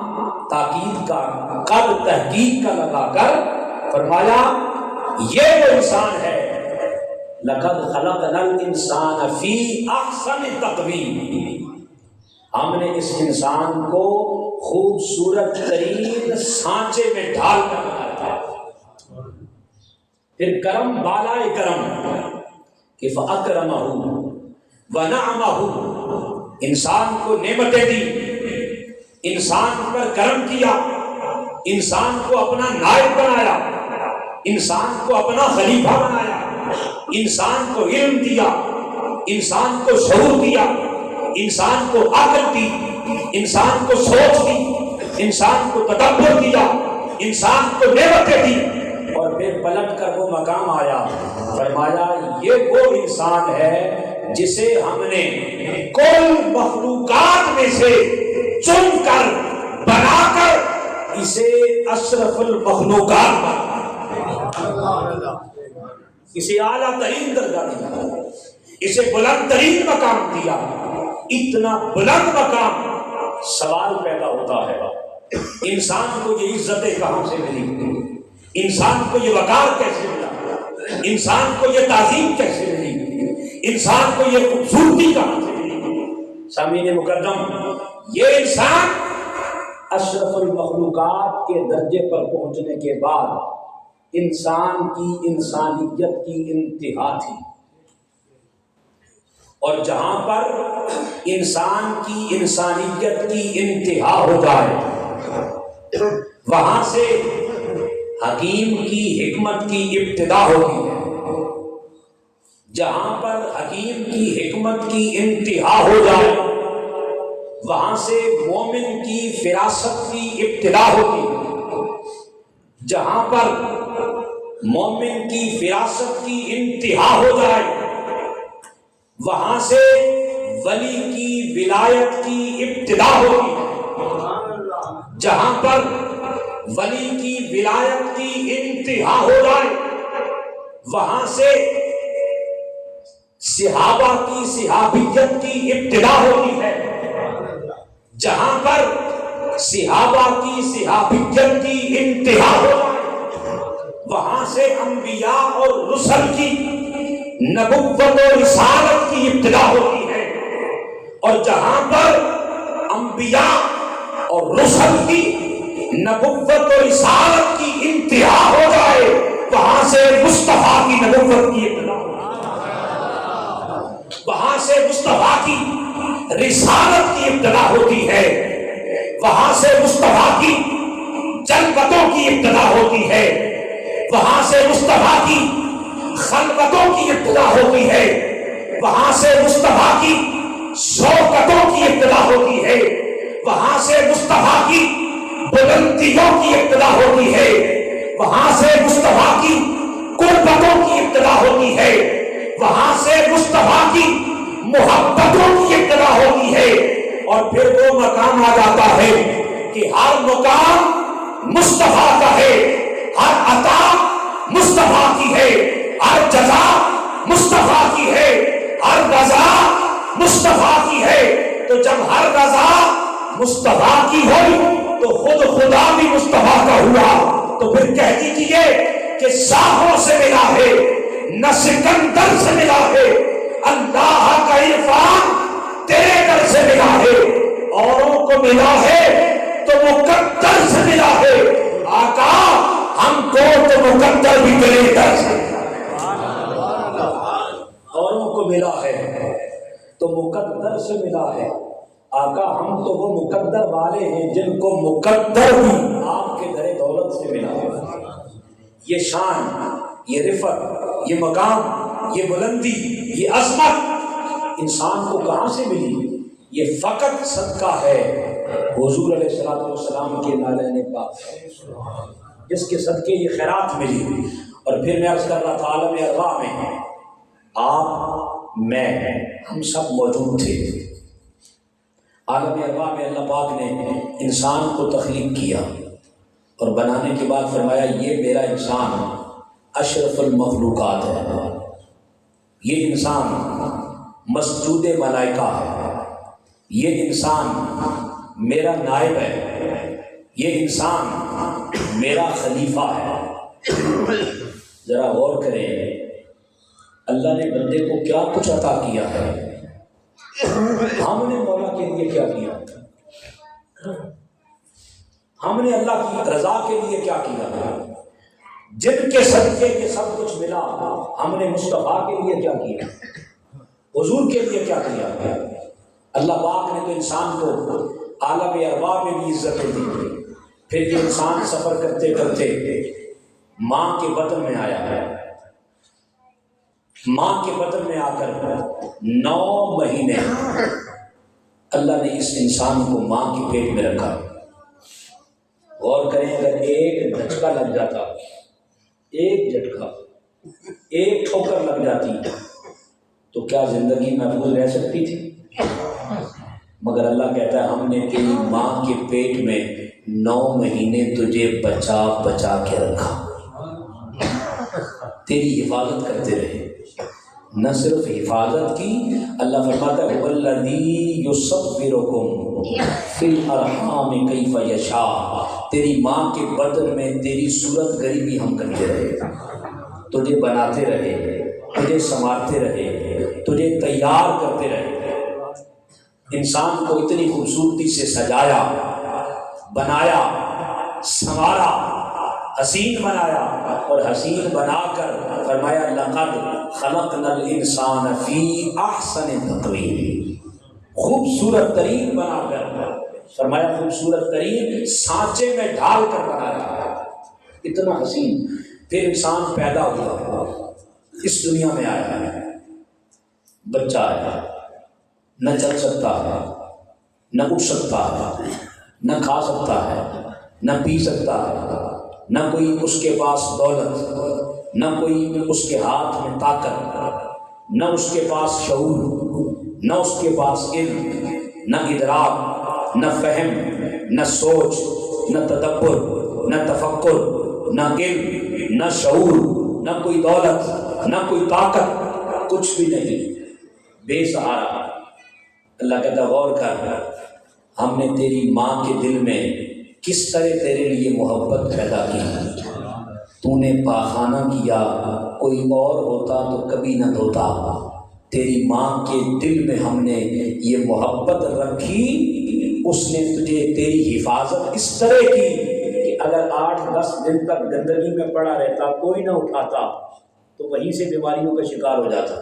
تاکید کا، قد تحقیق کا لگا کر فرمایا یہ وہ انسان ہے، لقد خلقنا الانسان فی احسن تقویم، ہم نے اس انسان کو خوبصورت ترین سانچے میں ڈھال کر بنایا تھا۔ پھر کرم بالائے کرم کہ فاکرمہ ونعمہ، انسان کو نعمتیں دی، انسان پر کرم کیا، انسان کو اپنا نائب بنایا، انسان کو اپنا خلیفہ بنایا، انسان کو علم دیا، انسان کو شعور دیا، انسان کو عقل دی، انسان کو سوچ دی، انسان کو تدبر دیا، انسان کو نعمتیں دی، اور پھر پلٹ کر وہ مقام آیا، فرمایا یہ وہ انسان ہے جسے ہم نے کل مخلوقات میں سے چن کر بنا کر اسے اشرف المخلوقات بنا، اسے اعلیٰ ترین درجہ دیا، اسے بلند ترین مقام دیا۔ اتنا بلند مقام، سوال پیدا ہوتا ہے انسان کو یہ عزتیں کہاں سے ملی، انسان کو یہ وقار کیسے ملا، انسان کو یہ تعظیم کیسے ملی، انسان کو یہ خوبصورتی کہاں سے ملی؟ سامعین مکرم، یہ انسان اشرف المخلوقات کے درجے پر پہنچنے کے بعد انسان کی انسانیت کی انتہا تھی، اور جہاں پر انسان کی انسانیت کی انتہا ہو جائے وہاں سے حکیم کی حکمت کی ابتدا ہوتی ہے، جہاں پر حکیم کی حکمت کی انتہا ہو جائے وہاں سے مومن کی فراست کی ابتدا ہوتی ہے، جہاں پر مومن کی فراست کی انتہا ہو جائے وہاں سے ولی کی ولایت کی ابتدا ہوتی ہے، جہاں پر ولی کی ولایت کی انتہا ہو جائے وہاں سے صحابہ کی صحابیت کی ابتدا ہوتی ہے، جہاں پر صحابہ کی صحابیت کی انتہا ہو جائے وہاں سے انبیاء اور رسل کی نبوت و رسالت کی ابتدا ہوتی ہے، اور جہاں پر انبیاء اور رسل کی نبوت و رسالت کی انتہا ہو جائے وہاں سے مصطفیٰ کی نبوت کی ابتدا ہوتی ہے، وہاں سے مصطفیٰ کی رسالت کی ابتدا ہوتی ہے، وہاں سے مصطفیٰ کی جلوتوں کی ابتدا ہوتی ہے، وہاں سے مصطفیٰ کی خلوتوں کی ابتدا ہوتی ہے، وہاں سے مصطفیٰ کی شوکتوں کی ابتدا ہوتی ہے، وہاں سے مصطفیٰ کی بلندیوں کی ابتدا ہوتی ہے، وہاں سے مصطفیٰ کی قربتوں کی ابتدا ہوتی ہے، وہاں سے مصطفیٰ کی محبتوں کی ابتدا ہوتی ہے، اور پھر وہ مقام آ جاتا ہے کہ ہر مقام مصطفیٰ کا ہے، ہر عطا مصطفیٰ کی ہے، ہر جزا مصطفیٰ کی ہے، ہر رضا مصطفیٰ کی ہے۔ تو جب ہر رضا مصطفیٰ کی ہوئی تو خود خدا بھی مصطفیٰ کا ہوا، تو پھر کہہ دیجیے کہ شاہوں سے ملا ہے نہ سکندر سے ملا ہے، اللہ کا عرفان تیرے در سے ملا ہے، اوروں کو ملا ہے تو مقدر سے ملا ہے، آقا ہم کو تو مقدر بھی تیرے در سے، اوروں کو ملا ہے تو مقدر سے ملا ہے، آقا ہم تو وہ مقدر والے ہیں جن کو مقدر بھی آپ کے در دولت سے ملا ہے۔ یہ شان، یہ رفعت، یہ مقام، یہ بلندی، یہ عظمت انسان کو کہاں سے ملی؟ یہ فقط صدقہ ہے حضور علیہ الصلوۃ والسلام کے نالین پاک، جس کے صدقے یہ خیرات ملی۔ اور پھر میں عرض کر رہا تھا عالم ارواح میں آپ، میں، ہم سب موجود تھے۔ عالم ارواح میں اللہ پاک نے انسان کو تخلیق کیا اور بنانے کے بعد فرمایا یہ میرا انسان اشرف المخلوقات ہے، یہ انسان مسجود ملائکہ ہے، یہ انسان میرا نائب ہے، یہ انسان میرا خلیفہ ہے۔ ذرا غور کریں اللہ نے بندے کو کیا کچھ عطا کیا ہے، ہم نے مولا کے لیے کیا کیا، ہم نے اللہ کی رضا کے لیے کیا کیا، جن کے صدقے یہ سب کچھ ملا ہم نے مصطفیٰ کے لیے کیا کیا، حضور کے لیے کیا کیا۔ اللہ پاک نے تو انسان کو عالم ارواح میں بھی عزت دی، پھر یہ انسان سفر کرتے کرتے ماں کے بطن میں آیا ہے، ماں کے بطن میں آ کر 9 مہینے اللہ نے اس انسان کو ماں کے پیٹ میں رکھا. غور کریں اگر ایک جھٹکا لگ جاتا, ایک جھٹکا, ایک ٹھوکر لگ جاتی تو کیا زندگی محفوظ رہ سکتی تھی؟ مگر اللہ کہتا ہے ہم نے تیری ماں کے پیٹ میں 9 مہینے تجھے بچا بچا کے رکھا, تیری حفاظت کرتے رہے. نہ صرف حفاظت کی, اللہ فرماتا ہے والذی یصورکم فی الارحام کیف یشاء, تیری ماں کے بطن میں تیری صورت گری بھی ہم کرتے رہے, تجھے بناتے رہے, تجھے سنوارتے رہے, تجھے تیار کرتے رہے. انسان کو اتنی خوبصورتی سے سجایا, بنایا, سنوارا, حسین بنایا, اور حسین بنا کر فرمایا لقد خلقنا الانسان فی احسن تقویم, خوبصورت ترین بنا کر فرمایا, خوبصورت ترین سانچے میں ڈھال کر بنایا, اتنا حسین. پھر انسان پیدا ہوا, اس دنیا میں آیا, بچہ آیا, نہ چل سکتا ہے, نہ اٹھ سکتا ہے, نہ کھا سکتا ہے, نہ پی سکتا ہے, نہ کوئی اس کے پاس دولت, نہ کوئی اس کے ہاتھ میں طاقت, نہ اس کے پاس شعور, نہ اس کے پاس علم, نہ ادراک, نہ فہم, نہ سوچ, نہ تدبر, نہ تفکر, نہ علم, نہ شعور, نہ کوئی دولت, نہ کوئی طاقت, کچھ بھی نہیں, بے سہارا. اللہ کہتا غور کر, ہم نے تیری ماں کے دل میں کس طرح تیرے لیے محبت پیدا کی. تو نے پاخانہ کیا, کوئی اور ہوتا تو کبھی نہ دھوتا. تیری ماں کے دل میں ہم نے یہ محبت رکھی, اس نے تجھے تیری حفاظت اس طرح کی کہ اگر 8-10 دن تک گندگی میں پڑا رہتا, کوئی نہ اٹھاتا, تو وہیں سے بیماریوں کا شکار ہو جاتا,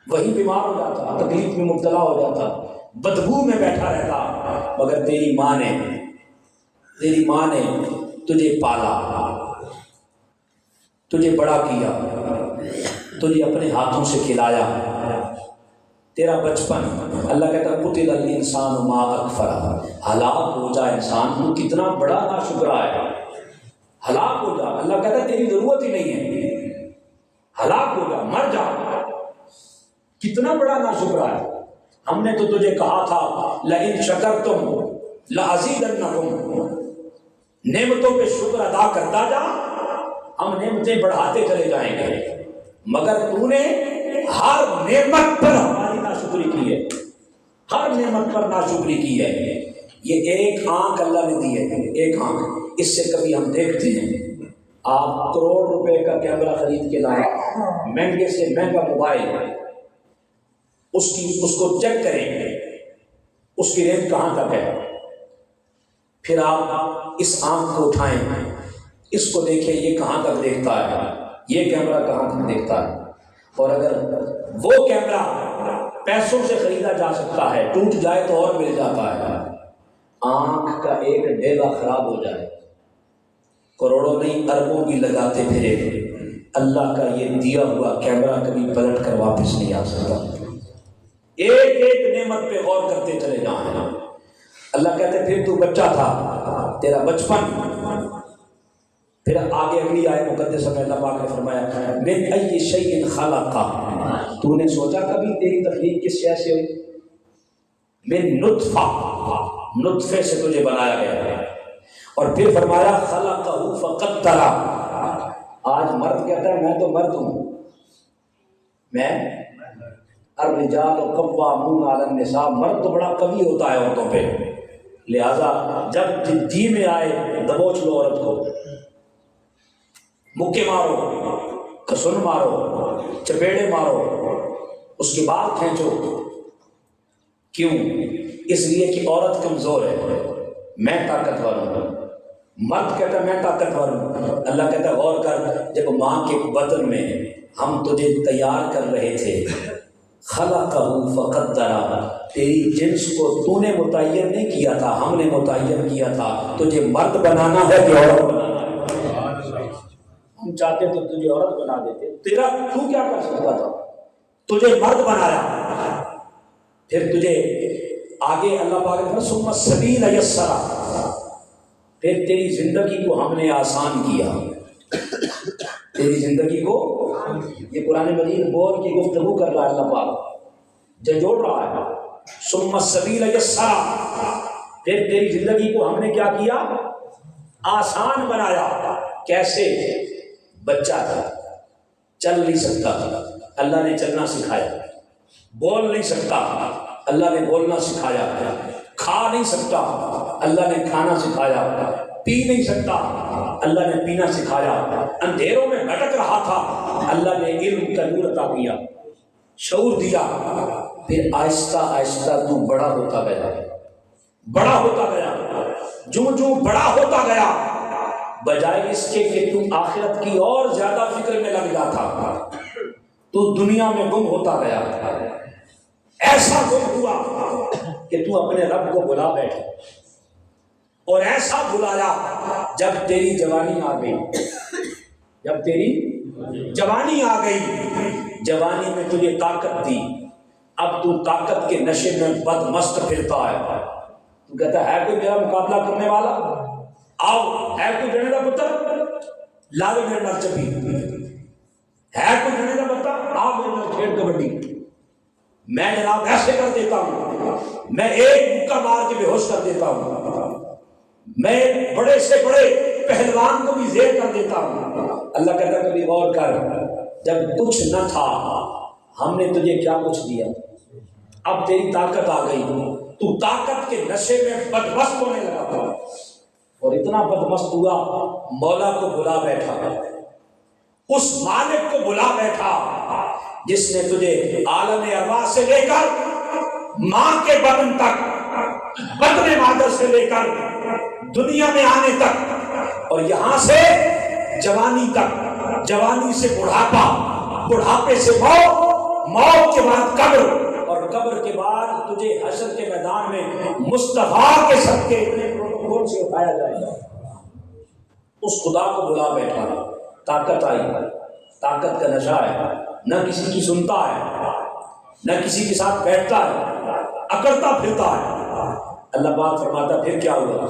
وہی بیمار ہو جاتا, تکلیف میں مبتلا ہو جاتا, بدبو میں بیٹھا رہتا. مگر تیری ماں نے تجھے پالا, تجھے بڑا کیا, تجھے اپنے ہاتھوں سے کھلایا. تیرا بچپن, اللہ کہتا قتل الانسان ما اکفرہ, ہلاک ہو جا انسان, تو کتنا بڑا ناشکرا ہے, ہلاک ہو جا. اللہ کہتا تیری ضرورت ہی نہیں ہے, ہلاک ہو جا, مر جا, کتنا بڑا ناشکرا ہے. ہم نے تو تجھے کہا تھا لئن شکرتم لازیدنکم, نعمتوں پہ شکر ادا کرتا جا, ہم نعمتیں بڑھاتے چلے جائیں گے. مگر تو نے ہر نعمت پر ہماری ناشکری کی ہے, ہر نعمت پر ناشکری کی ہے. یہ ایک آنکھ اللہ نے دی ہے, ایک آنکھ, اس سے کبھی ہم دیکھتے ہیں. آپ کروڑ روپے کا کیمرہ خرید کے لائیں, مہنگے سے مہنگا موبائل, اس کو چیک کریں, اس کی رینج کہاں تک ہے. پھر آپ اس آنکھ کو اٹھائیں, اس کو دیکھیں یہ کہاں تک دیکھتا ہے, یہ کیمرہ کہاں تک دیکھتا ہے. اور اگر وہ کیمرہ پیسوں سے خریدا جا سکتا ہے, ٹوٹ جائے تو اور مل جاتا ہے, آنکھ کا ایک ڈیلا خراب ہو جائے, کروڑوں نہیں اربوں بھی لگاتے پھرے, اللہ کا یہ دیا ہوا کیمرہ کبھی پلٹ کر واپس نہیں آ سکتا. ایک ایک نعمت پہ غور کرتے چلے جائیں. اللہ کہتے پھر تو بچہ تھا, تیرا بچپن. پھر آگے اگلی آیت مقدسہ میں اللہ پاک نے فرمایا من ای شیء خلقہ, تو نے سوچا کبھی تیری تخلیق کس شے سے ہوئی. من نطفہ, نطفے سے تجھے بنایا گیا ہے. اور پھر فرمایا خلقہ فقدرہ. آج مرد کہتا ہے میں تو مرد ہوں, میں الرجال قوامون علی النساء, مرد تو بڑا قوی ہوتا ہے عورتوں پہ, لہذا جب جی میں آئے دبوچ لو عورت کو, مکے مارو, کسن مارو, چپیڑے مارو, اس کے بعد کھینچو. کیوں؟ اس لیے کہ عورت کمزور ہے, میں طاقتور ہوں. مرد کہتا ہے میں طاقتور ہوں. اللہ کہتا ہے غور کر, جب ماں کے بطن میں ہم تجھے تیار کر رہے تھے, خلقہ فقدرہ, تیری جنس کو تو نے متعین نہیں کیا تھا, ہم نے متعین کیا تھا. تجھے مرد بنانا ہے کہ عورت بنانا ہے؟ ہم چاہتے تو تجھے عورت بنا دیتے, تیرا تو کیا کر سکتا تھا, تجھے مرد بنایا. پھر تجھے آگے اللہ پاک نے ثم السبیل یسرا، پھر تیری زندگی کو ہم نے آسان کیا، تیری زندگی کو، یہ قرآن مجید بول کی گفتگو کر رہا ہے اللہ پاک، جوڑ رہا ہے، ثم السبیل یسرا، پھر تیری زندگی کو ہم نے کیا کیا؟ آسان بنایا۔ کیسے؟ بچہ تھا، چل نہیں سکتا، اللہ نے چلنا سکھایا، بول نہیں سکتا، اللہ نے بولنا سکھایا، کھا نہیں سکتا، اللہ نے کھانا سکھایا، پی نہیں سکتا، اللہ نے پینا سکھایا، اندھیروں میں بھٹک رہا تھا، اللہ نے علم کا نور عطا کیا، شعور دیا، پھر آہستہ آہستہ تو بڑا ہوتا گیا، بڑا ہوتا گیا، جو بڑا ہوتا گیا، بجائے اس کے کہ تو آخرت کی اور زیادہ فکر میں لگ جاتا، تو دنیا میں گم ہوتا گیا، ایسا گم ہوا کہ تو اپنے رب کو بلا بیٹھا، اور ایسا بلایا جب تیری جوانی آ گئی، جب تیری جوانی آ گئی، جوانی میں تجھے طاقت دی، اب تو طاقت کے نشے میں بد مست پھرتا ہے، تو کہتا ہے کوئی میرا مقابلہ کرنے والا؟ آؤ، ہے کوئی جنے کا پتر؟ لاوے میرے نال چپی، ہے کوئی جنے کا پتر؟ آؤ میرے نال کھیل کبڈی، میں جناب ایسے کر دیتا ہوں، میں ایک مکہ مار کے بے ہوش کر دیتا ہوں، میں بڑے سے بڑے پہلوان کو بھی زیر کر دیتا ہوں۔ اللہ کہتا کبھی غور کر، جب کچھ نہ تھا ہم نے تجھے کیا کچھ دیا، اب تیری طاقت آ گئی، تو طاقت کے نشے میں بدمست ہونے لگا تھا، اور اتنا بدمست ہوا مولا کو بلا بیٹھا، اس مالک کو بلا بیٹھا جس نے تجھے عالم ارواح سے لے کر ماں کے بدن تک، بدن مادر سے لے کر دنیا میں آنے تک، اور یہاں سے جوانی تک، جوانی سے بڑھاپا، بڑھاپے سے موت، موت کے بعد قبر، اور قبر کے بعد تجھے حشر کے میدان میں مصطفیٰ کے صدقے اتنے پروٹوکول سے اٹھایا جائے گا۔ اس خدا کو بلا بیٹھا، طاقت آئی، طاقت کا نشہ ہے، نہ کسی کی سنتا ہے، نہ کسی کے ساتھ بیٹھتا ہے، اکڑتا پھرتا ہے۔ اللہ پاک فرماتا پھر کیا ہوا؟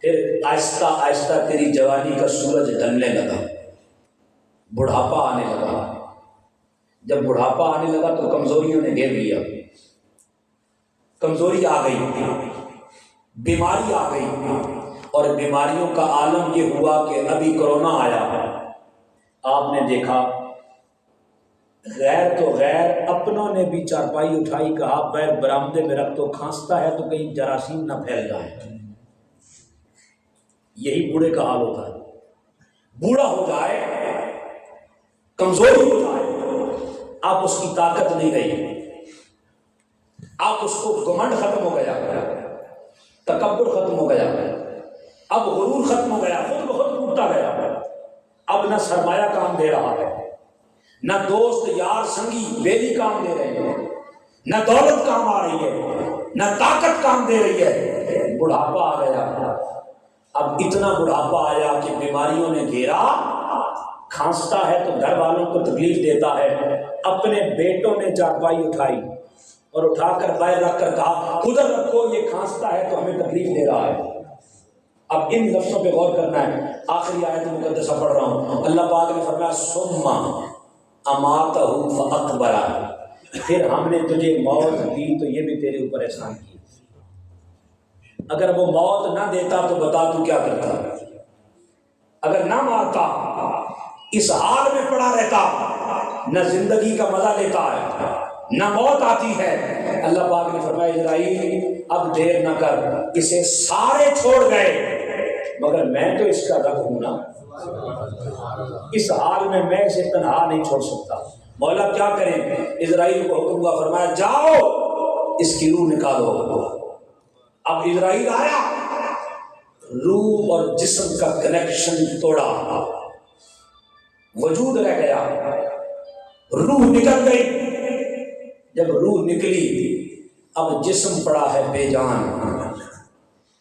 پھر آہستہ آہستہ تیری جوانی کا سورج ڈھلنے لگا، بڑھاپا آنے لگا، جب بڑھاپا آنے لگا تو کمزوریوں نے گھیر لیا، کمزوری آ گئی، بیماری آ گئی، اور بیماریوں کا عالم یہ ہوا کہ ابھی کرونا آیا، آپ نے دیکھا غیر تو غیر اپنوں نے بھی چارپائی اٹھائی، کہا پیر برآمدے میں رکھ دو، کھانستا ہے تو کہیں جراثیم نہ پھیل جائے۔ یہی بوڑھے کا حال ہوتا ہے، بوڑھا ہو جائے، کمزوری ہو جائے، اب اس کی طاقت نہیں رہی، اب اس کو گھمنڈ ختم ہو گیا، تکبر ختم ہو گیا، اب غرور ختم ہو گیا، خود بخود ٹوٹتا گیا، اب نہ سرمایہ کام دے رہا ہے، نہ دوست یار سنگی بیلی کام دے رہے ہیں، نہ دولت کام آ رہی ہے، نہ طاقت کام دے رہی ہے، بڑھاپا آ گیا، اب اتنا بڑھاپا آیا کہ بیماریوں نے گھیرا، کھانستا ہے تو گھر والوں کو تکلیف دیتا ہے، اپنے بیٹوں نے چارپائی اٹھائی اور اٹھا کر باہر رکھ کر کہا ادھر رکھو، یہ کھانستا ہے تو ہمیں تکلیف دے رہا ہے۔ اب ان لفظوں پہ غور کرنا ہے، آخری آیت مقدسہ پڑھ رہا ہوں، اللہ پاک نے فرمایا ثم اماتہ فاقبرہ، پھر ہم نے تجھے موت دی تو یہ بھی تیرے اوپر احسان کیا، اگر وہ موت نہ دیتا تو بتا تو کیا کرتا، اگر نہ مارتا اس حال میں پڑا رہتا، نہ زندگی کا مزہ لیتا ہے، نہ موت آتی ہے۔ اللہ پاک نے فرمایا اسرائیل اب دیر نہ کر، اسے سارے چھوڑ گئے مگر میں تو اس کا رب ہوں نا، اس حال میں میں اسے تنہا نہیں چھوڑ سکتا۔ مولا کیا کریں؟ اسرائیل کو حکم ہوا، فرمایا جاؤ اس کی روح نکالو۔ اب اسرائیل آیا، روح اور جسم کا کنیکشن توڑا، وجود رہ گیا، روح نکل گئی۔ جب روح نکلی اب جسم پڑا ہے بے جان،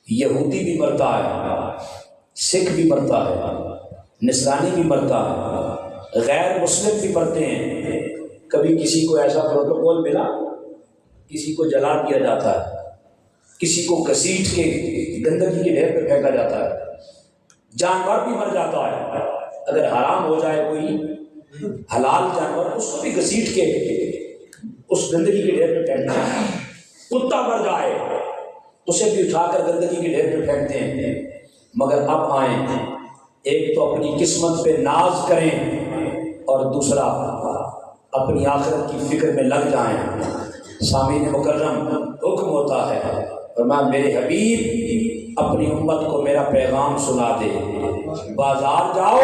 یہودی بھی مرتا ہے، سکھ بھی مرتا ہے، نصرانی بھی مرتا ہے، غیر مسلم بھی مرتے ہیں۔ کبھی کسی کو ایسا پروٹوکول ملا کسی کو جلا دیا جاتا ہے، کسی کو گھسیٹ کے گندگی کے ڈھیر پہ پھینکا جاتا ہے، جانور بھی مر جاتا ہے، اگر حرام ہو جائے کوئی حلال جانور اس کو بھی گھسیٹ کے اس گندگی کے ڈھیر پہ پھینکتے ہیں، کتا مر جائے اسے بھی اٹھا کر گندگی کے ڈھیر پہ پھینکتے ہیں۔ مگر اب آئیں، ایک تو اپنی قسمت پہ ناز کریں اور دوسرا اپنی آخرت کی فکر میں لگ جائیں۔ سامعین مکرم، حکم ہوتا ہے اور میرے حبیب اپنی امت کو میرا پیغام سنا دے، بازار جاؤ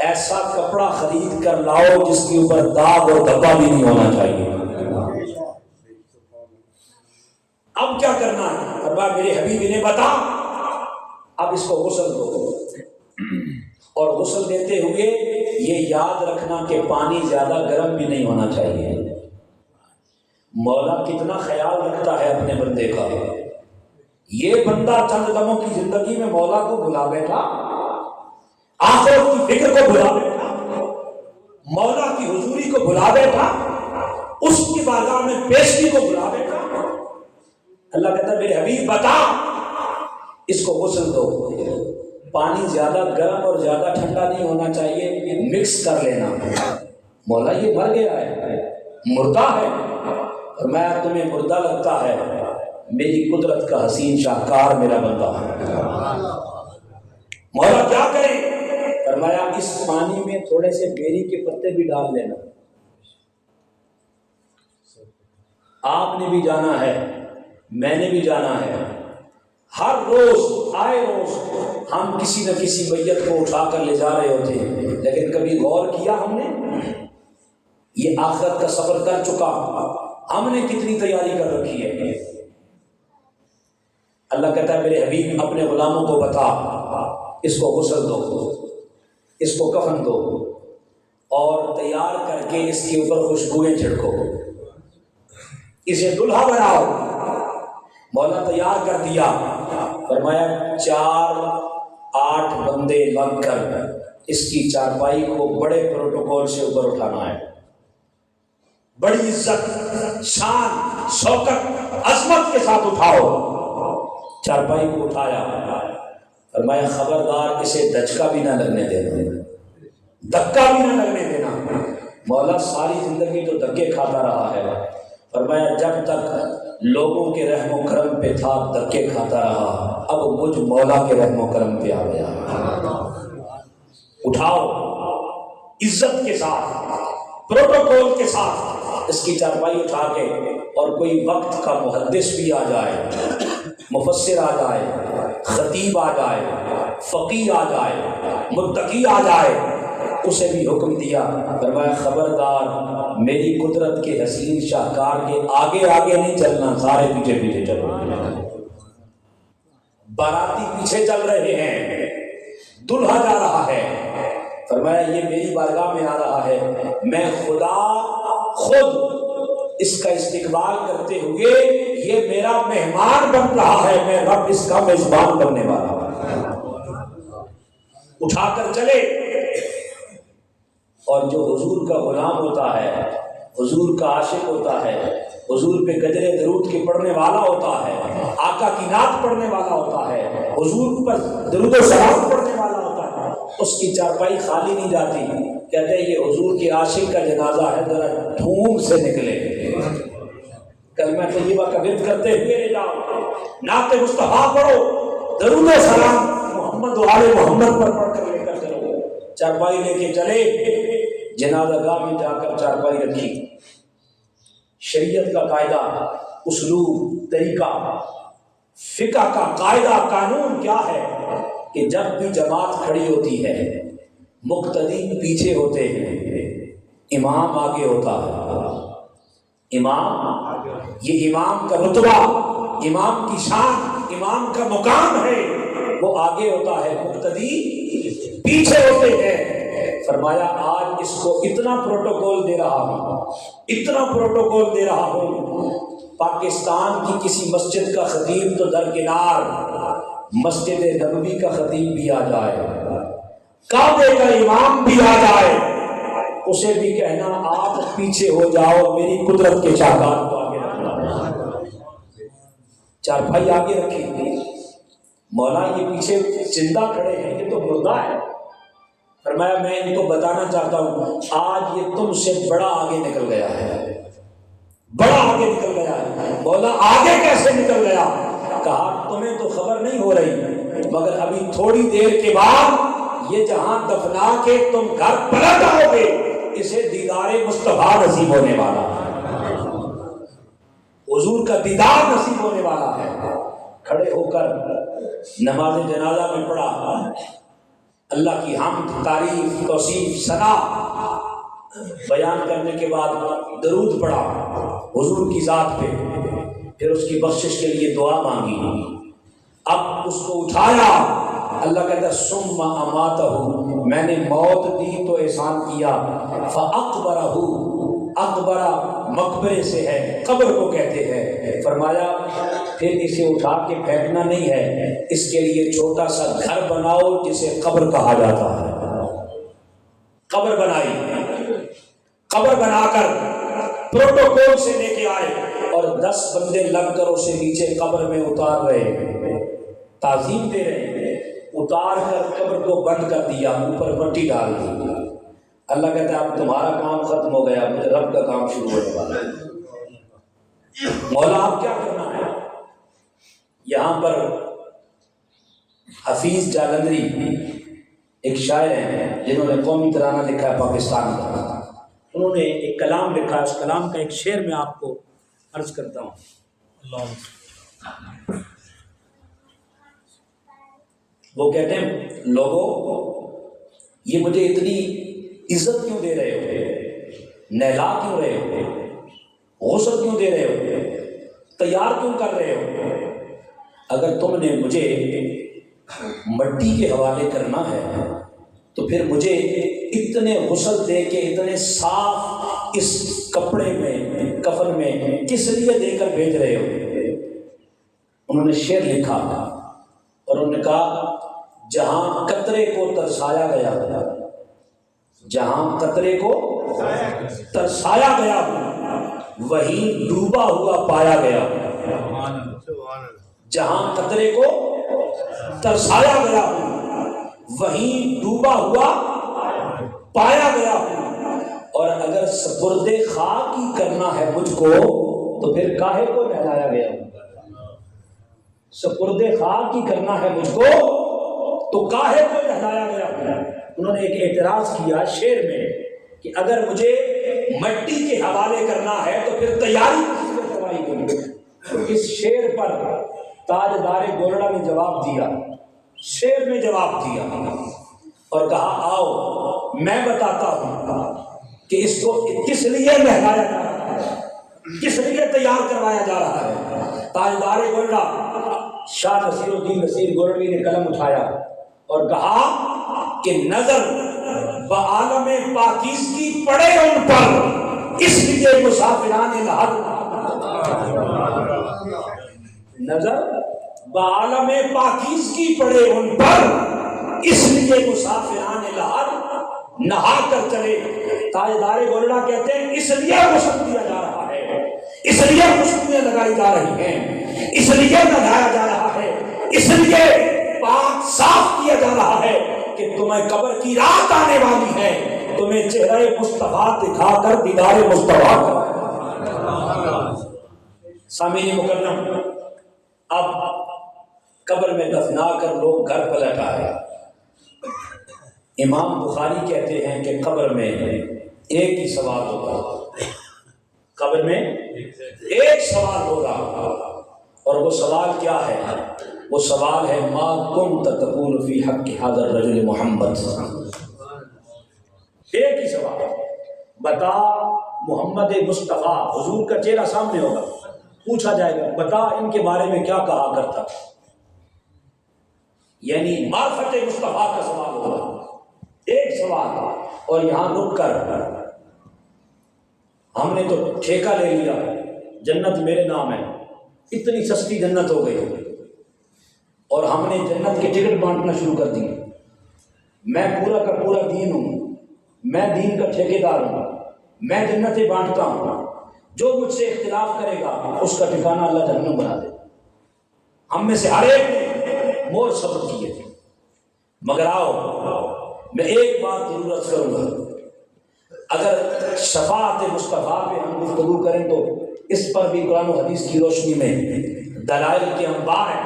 ایسا کپڑا خرید کر لاؤ جس کے اوپر داغ اور دھبا بھی نہیں ہونا چاہیے۔ اب کیا کرنا ہے؟ فرمایا میرے حبیب انہیں بتا، اب اس کو غسل دو، اور غسل دیتے ہوئے یہ یاد رکھنا کہ پانی زیادہ گرم بھی نہیں ہونا چاہیے۔ مولا کتنا خیال رکھتا ہے اپنے بندے کا۔ یہ بندہ چند دموں کی زندگی میں مولا کو بھلا بیٹھا، آخرت کی فکر کو بھلا بیٹھا، مولا کی حضوری کو بھلا بیٹھا، اس کی بارگاہ میں پیشگی کو بھلا بیٹھا۔ اللہ کہتا ہے میرے حبیب بتا، اس کو غسل دو، پانی زیادہ گرم اور زیادہ ٹھنڈا نہیں ہونا چاہیے، مکس کر لینا۔ مولا یہ مر گیا ہے، مردہ ہے، اور میں تمہیں مردہ لگتا ہے، میری قدرت کا حسین شاہکار میرا بندہ ہے۔ مولا کیا کرے؟ فرمایا اس پانی میں تھوڑے سے بیری کے پتے بھی ڈال لینا۔ آپ نے بھی جانا ہے، میں نے بھی جانا ہے، ہر روز آئے روز ہم کسی نہ کسی میت کو اٹھا کر لے جا رہے ہوتے ہیں، لیکن کبھی غور کیا ہم نے؟ یہ آخرت کا سفر کر چکا، ہم نے کتنی تیاری کر رکھی ہے؟ اللہ کہتا ہے میرے حبیب اپنے غلاموں کو بتا، اس کو غسل دو، اس کو کفن دو، اور تیار کر کے اس کے اوپر خوشبوئیں چھڑکو، اسے دلہا بناؤ۔ مولا تیار کر دیا، فرمایا 4-8 بندے لگ کر اس کی چارپائی کو بڑے پروٹوکول سے اوپر اٹھانا ہے، بڑی عزت، شان، شوکت، عظمت کے ساتھ اٹھاؤ۔ چارپائی کو اٹھایا، فرمایا خبردار اسے دھچکا بھی نہ لگنے دینا، دھکا بھی نہ لگنے دینا۔ مولا ساری زندگی تو دھکے کھاتا رہا ہے، فرمایا جب تک لوگوں کے رحم و کرم پہ تھا دھکے کھاتا رہا، اب مجھ مولا کے رحم و کرم پہ آ گیا۔ اٹھاؤ عزت کے ساتھ، پروٹوکول کے ساتھ اس کی چارپائی اٹھا کے، اور کوئی وقت کا محدث بھی آ جائے، مفسر آ جائے، خطیب آ جائے، فقیہ آ جائے، متقی آ جائے، اسے بھی حکم دیا، فرمایا خبردار میری قدرت کے حسین شاہکار کے آگے آگے نہیں چلنا، سارے پیچھے پیچھے چلو۔ باراتی پیچھے چل رہے ہیں، دلہا جا رہا ہے، فرمایا یہ میری بارگاہ میں آ رہا ہے، میں خدا خود اس کا استقبال کرتے ہوئے یہ میرا مہمان بن رہا ہے، میں رب اس کا میزبان بننے والا ہوں۔ اٹھا کر چلے، اور جو حضور کا غلام ہوتا ہے، حضور کا عاشق ہوتا ہے، حضور پہ گجرے درود کے پڑھنے والا ہوتا ہے، آقا کی نعت پڑھنے والا ہوتا ہے، حضور پر درود و سلام پڑھنے والا ہوتا ہے، اس کی چارپائی خالی نہیں جاتی۔ کہتے ہیں یہ حضور کے عاشق کا جنازہ ہے، ذرا دھوم سے نکلے، کلمہ طیبہ کا ورد کرتے ہوئے لے جاؤ، نعت مصطفیٰ پڑھو، درود و سلام محمد و آل محمد پر پڑھ کر لے کر چلو۔ چارپائی لے کے چلے، جنازہ گاہ میں جا کر چارپائی رکھی۔ شریعت کا قاعدہ، اسلوب، طریقہ، فقہ کا قاعدہ، قانون کیا ہے کہ جب بھی جماعت کھڑی ہوتی ہے، مقتدی پیچھے ہوتے ہیں، امام آگے ہوتا ہے۔ امام، یہ امام کا رتبہ، امام کی شان، امام کا مقام ہے، وہ آگے ہوتا ہے، مقتدی پیچھے ہوتے ہیں۔ فرمایا آج اس کو اتنا پروٹوکول دے رہا ہوں، اتنا پروٹوکول دے رہا ہوں، پاکستان کی کسی مسجد کا خطیب تو درکنار، مسجد نبوی کا خطیب بھی آ جائے، کعبے کا امام بھی آ جائے، اسے بھی کہنا آپ پیچھے ہو جاؤ، میری قدرت کے شاہکار کو آگے رکھنا۔ چارپائی آگے رکھی، مولا یہ پیچھے زندہ کھڑے ہیں، یہ تو مردہ ہے۔ فرمایا میں ان کو بتانا چاہتا ہوں آج یہ تم سے بڑا آگے نکل گیا ہے، بڑا آگے نکل گیا ہے۔ مولا آگے کیسے نکل گیا؟ کہا تمہیں تو خبر نہیں ہو رہی، مگر ابھی تھوڑی دیر کے بعد یہ جہاں دفنا کے تم گھر پلٹ آؤ گے، اسے دیدار مصطفیٰ نصیب ہونے والا ہے، حضور کا دیدار نصیب ہونے والا ہے۔ کھڑے ہو کر نماز جنازہ میں پڑھا، اللہ کی حمد، تعریف، توصیف، ثنا بیان کرنے کے بعد درود پڑھا حضور کی ذات پہ، پھر اس کی بخشش کے لیے دعا مانگی۔ اب اس کو اٹھایا، اللہ کہتا ہے ثم اماتہ، میں نے موت دی تو احسان کیا، فاقبرہ، اقبرہ مقبرے سے ہے، قبر کو کہتے ہیں۔ فرمایا پھر اسے اٹھا کے پھینکنا نہیں ہے، اس کے لیے چھوٹا سا گھر بناؤ جسے قبر کہا جاتا ہے۔ قبر بنائی، قبر بنا کر پروٹوکول سے لے کے آئے اور 10 بندے لگ کر اسے نیچے قبر میں اتار رہے، تعظیم دے رہے، اتار کر قبر کو بند کر دیا، اوپر مٹی ڈال دی۔ اللہ کہتا ہے اب تمہارا کام ختم ہو گیا، مجھے رب کا کام شروع ہونے والا ہے۔ مولا آپ کیا کرنا ہے؟ یہاں پر حفیظ جالندری ایک شاعر ہیں جنہوں نے قومی ترانہ لکھا ہے پاکستان کا، انہوں نے ایک کلام لکھا ہے، اس کلام کا ایک شعر میں آپ کو عرض کرتا ہوں۔ وہ کہتے ہیں لوگوں یہ مجھے اتنی عزت کیوں دے رہے ہو، نہلا کیوں رہے ہو، غسل کیوں دے رہے ہو، تیار کیوں کر رہے ہو؟ اگر تم نے مجھے مٹی کے حوالے کرنا ہے تو پھر مجھے اتنے غسل دے کے اتنے صاف اس کپڑے میں، کفن میں کس لیے دے کر بھیج رہے ہو؟ انہوں نے شعر لکھا اور انہوں نے کہا جہاں قطرے کو ترسایا گیا، جہاں قطرے کو ترسایا گیا وہیں ڈوبا ہوا پایا گیا، جہاں قطرے کو ترسایا گیا وہیں ڈوبا ہوا پایا گیا ہوں، اور اگر سپرد خاک ہی کرنا ہے مجھ کو تو پھر کاہے کو نہلایا گیا؟ سپرد خاک ہی کرنا ہے مجھ کو تو کاہے کو نہلایا گیا؟ انہوں نے ایک اعتراض کیا شعر میں کہ اگر مجھے مٹی کے حوالے کرنا ہے تو پھر تیاری کس نے کروائی گئی؟ اس شعر پر تاجدار گولڑا نے جواب دیا، شعر میں جواب دیا اور کہا آؤ میں بتاتا ہوں کہ اس کو کس لیے نہلایا جا رہا ہے، کس لیے تیار کروایا جا رہا ہے۔ تاجدار گولڑا شاہ نصیر الدین نصیر گولڑوی نے قلم اٹھایا اور کہا کہ نظر بعالم پاکیزگی پڑے ان پر، اس لیے مسافران لحد، نظر بعالم پاکیزگی پڑے ان پر، اس لیے مسافران لحد نہا کر چلے۔ تاجدار گولڑا کہتے ہیں اس لیے غسل دیا جا رہا ہے، اس لیے خوشبوئیں لگائی جا رہی ہیں، اس لیے نہلایا جا رہا ہے، اس لیے پاک صاف کیا جا رہا ہے کہ تمہیں قبر کی رات آنے والی ہے، تمہیں چہرہ مصطفیٰ دکھا کر دیدار مصطفیٰ کرائے۔ سامعین مکرم، اب قبر میں دفنا کر لوگ گھر پلٹ آئے۔ امام بخاری کہتے ہیں کہ قبر میں ایک ہی سوال ہوگا، قبر میں ایک سوال ہوگا، اور وہ سوال کیا ہے؟ وہ سوال ہے ما کنت تقول فی حق ھذا الرجل محمد۔ ایک ہی سوال، بتا محمد مصطفیٰ، حضور کا چہرہ سامنے ہوگا، پوچھا جائے گا بتا ان کے بارے میں کیا کہا کرتا، یعنی معرفت مصطفیٰ کا سوال ہوگا، ایک سوال۔ اور یہاں رک کر ہم نے تو ٹھیکہ لے لیا، جنت میرے نام ہے، اتنی سستی جنت ہو گئی، اور ہم نے جنت کے ٹکٹ بانٹنا شروع کر دی۔ میں پورا کا پورا دین ہوں، میں دین کا ٹھیکیدار ہوں، میں جنتیں بانٹتا ہوں، جو مجھ سے اختلاف کرے گا اس کا ٹھکانہ اللہ جہنم بنا دے۔ ہم میں سے ہر ایک نے مور صبر کیے تھے، مگر آؤ میں ایک بات ضرور عرض کروں گا، اگر شفاعت مصطفیٰ پہ ہم گفتگو کریں تو اس پر بھی قرآن و حدیث کی روشنی میں دلائل کے انبار ہیں،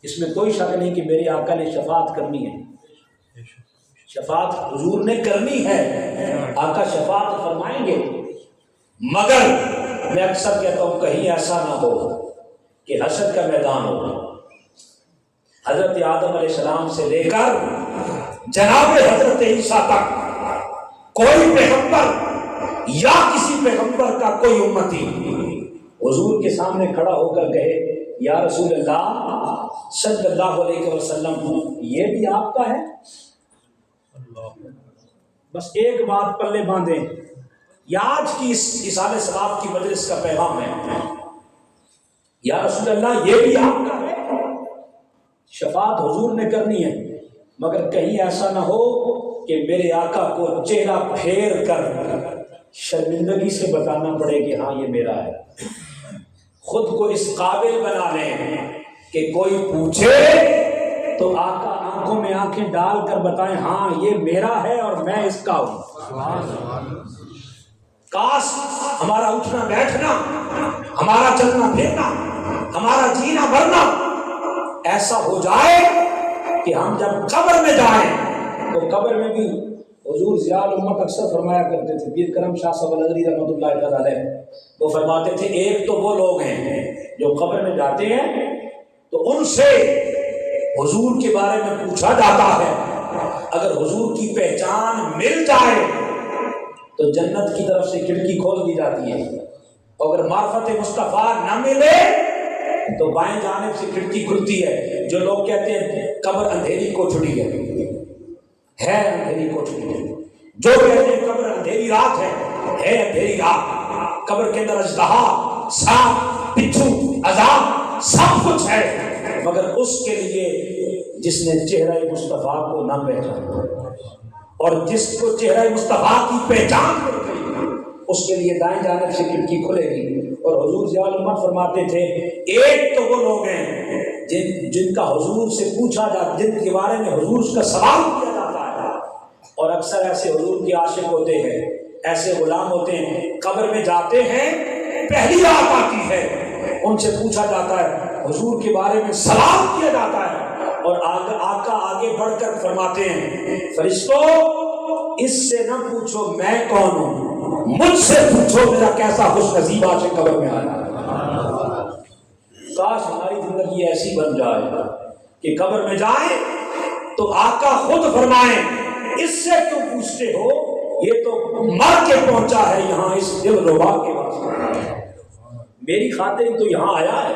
اس میں کوئی شک نہیں کہ میرے آقا نے شفاعت کرنی ہے، شفاعت حضور نے کرنی ہے، آقا شفاعت فرمائیں گے، مگر میں اکثر کہتا ہوں کہیں ایسا نہ ہو کہ حشر کا میدان ہو، حضرت آدم علیہ السلام سے لے کر جناب حضرت عیسیٰ تک کوئی پیغمبر یا کسی پیغمبر کا کوئی امتی حضور کے سامنے کھڑا ہو کر کہے یا رسول اللہ صلی اللہ علیہ وسلم یہ بھی آپ کا ہے؟ بس ایک بات پلے باندھیں، یا آج کی اس اصحاب ثواب کی مجلس کا پیغام ہے، یا رسول اللہ یہ بھی آپ کا ہے؟ شفاعت حضور نے کرنی ہے، مگر کہیں ایسا نہ ہو کہ میرے آقا کو چہرہ پھیر کر شرمندگی سے بتانا پڑے کہ ہاں یہ میرا ہے، خود کو اس قابل بنا لیں کہ کوئی پوچھے تو آقا آنکھوں میں آنکھیں ڈال کر بتائیں ہاں یہ میرا ہے اور میں اس کا ہوں۔ کاش ہمارا اٹھنا بیٹھنا، ہمارا چلنا پھرنا، ہمارا جینا مرنا ایسا ہو جائے کہ ہم جب قبر میں جائیں تو قبر میں بھی حضور ضیاء الامت اکثر فرمایا کرتے تھے، پیر کرم شاہ صاحب النظری رحمۃ اللہ تعالی علیہ، وہ فرماتے تھے ایک تو وہ لوگ ہیں جو قبر میں جاتے ہیں تو ان سے حضور کے بارے میں پوچھا جاتا ہے، اگر حضور کی پہچان مل جائے تو جنت کی طرف سے کھڑکی کھول دی جاتی ہے، اگر معرفت مصطفیٰ نہ ملے تو بائیں جانب سے کھڑکی کھلتی ہے۔ جو لوگ کہتے ہیں قبر اندھیری کوٹھڑی ہے اندھیری کوٹھڑی ہے، جو کہتے ہیں قبر اندھیری رات ہے اندھیری رات، قبر کے اندر اژدہا، سانپ، بچھو، عذاب سب کچھ ہے، مگر اس کے لیے جس نے چہرہ مصطفیٰ کو نہ پہچانا، اور جس کو چہرہ مصطفیٰ کی پہچان ہو گئی اس کے لیے دائیں جانب سے کھڑکی کھلے گی۔ اور حضور ضیاء الامت فرماتے تھے ایک تو وہ لوگ ہیں جن کا حضور سے پوچھا جاتا، جن کے بارے میں حضور کا سوال کیا جاتا ہے، اور اکثر ایسے حضور کے عاشق ہوتے ہیں، ایسے غلام ہوتے ہیں، قبر میں جاتے ہیں پہلی رات آتی ہے، ان سے پوچھا جاتا ہے، حضور کے بارے میں سوال کیا جاتا ہے، اور آقا آگے بڑھ کر فرماتے ہیں فرشتوں اس سے نہ پوچھو میں کون ہوں، مجھ سے پوچھو میرا کیسا خوش نصیب عاشق قبر میں آیا۔ کاش ہماری زندگی ایسی بن جائے کہ قبر میں جائیں تو آقا خود فرمائیں اس سے کیوں پوچھتے ہو، یہ تو مر کے پہنچا ہے یہاں اس دل ربا کے واسطے، میری خاطر ہی تو یہاں آیا ہے،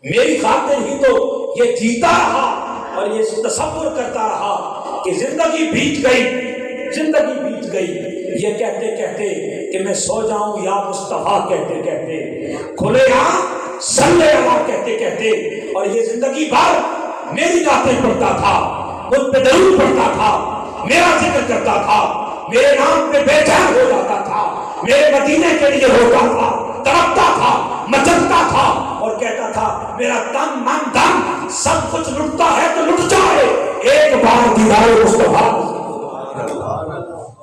میری خاطر ہی تو یہ جیتا رہا اور یہ تصور کرتا رہا کہ زندگی بیت گئی، یہ کہتے کہتے کہ میں سو جاؤں یا مصطفیٰ کہتے کہتے، کھلے آنکھ صلی اللہ کہتے کہتے، اور یہ زندگی بھر میری باتیں پڑھتا تھا، مجھ پہ درود پڑھتا تھا، میرا ذکر کرتا تھا، میرے نام پہ بے چین ہو جاتا تھا، میرے مدینے کے لیے روتا تھا، تڑپتا تھا، مچلتا تھا، اور کہتا تھا میرا تن من دن سب کچھ لٹتا ہے تو لٹ جائے ایک بار دیدار مصطفیٰ۔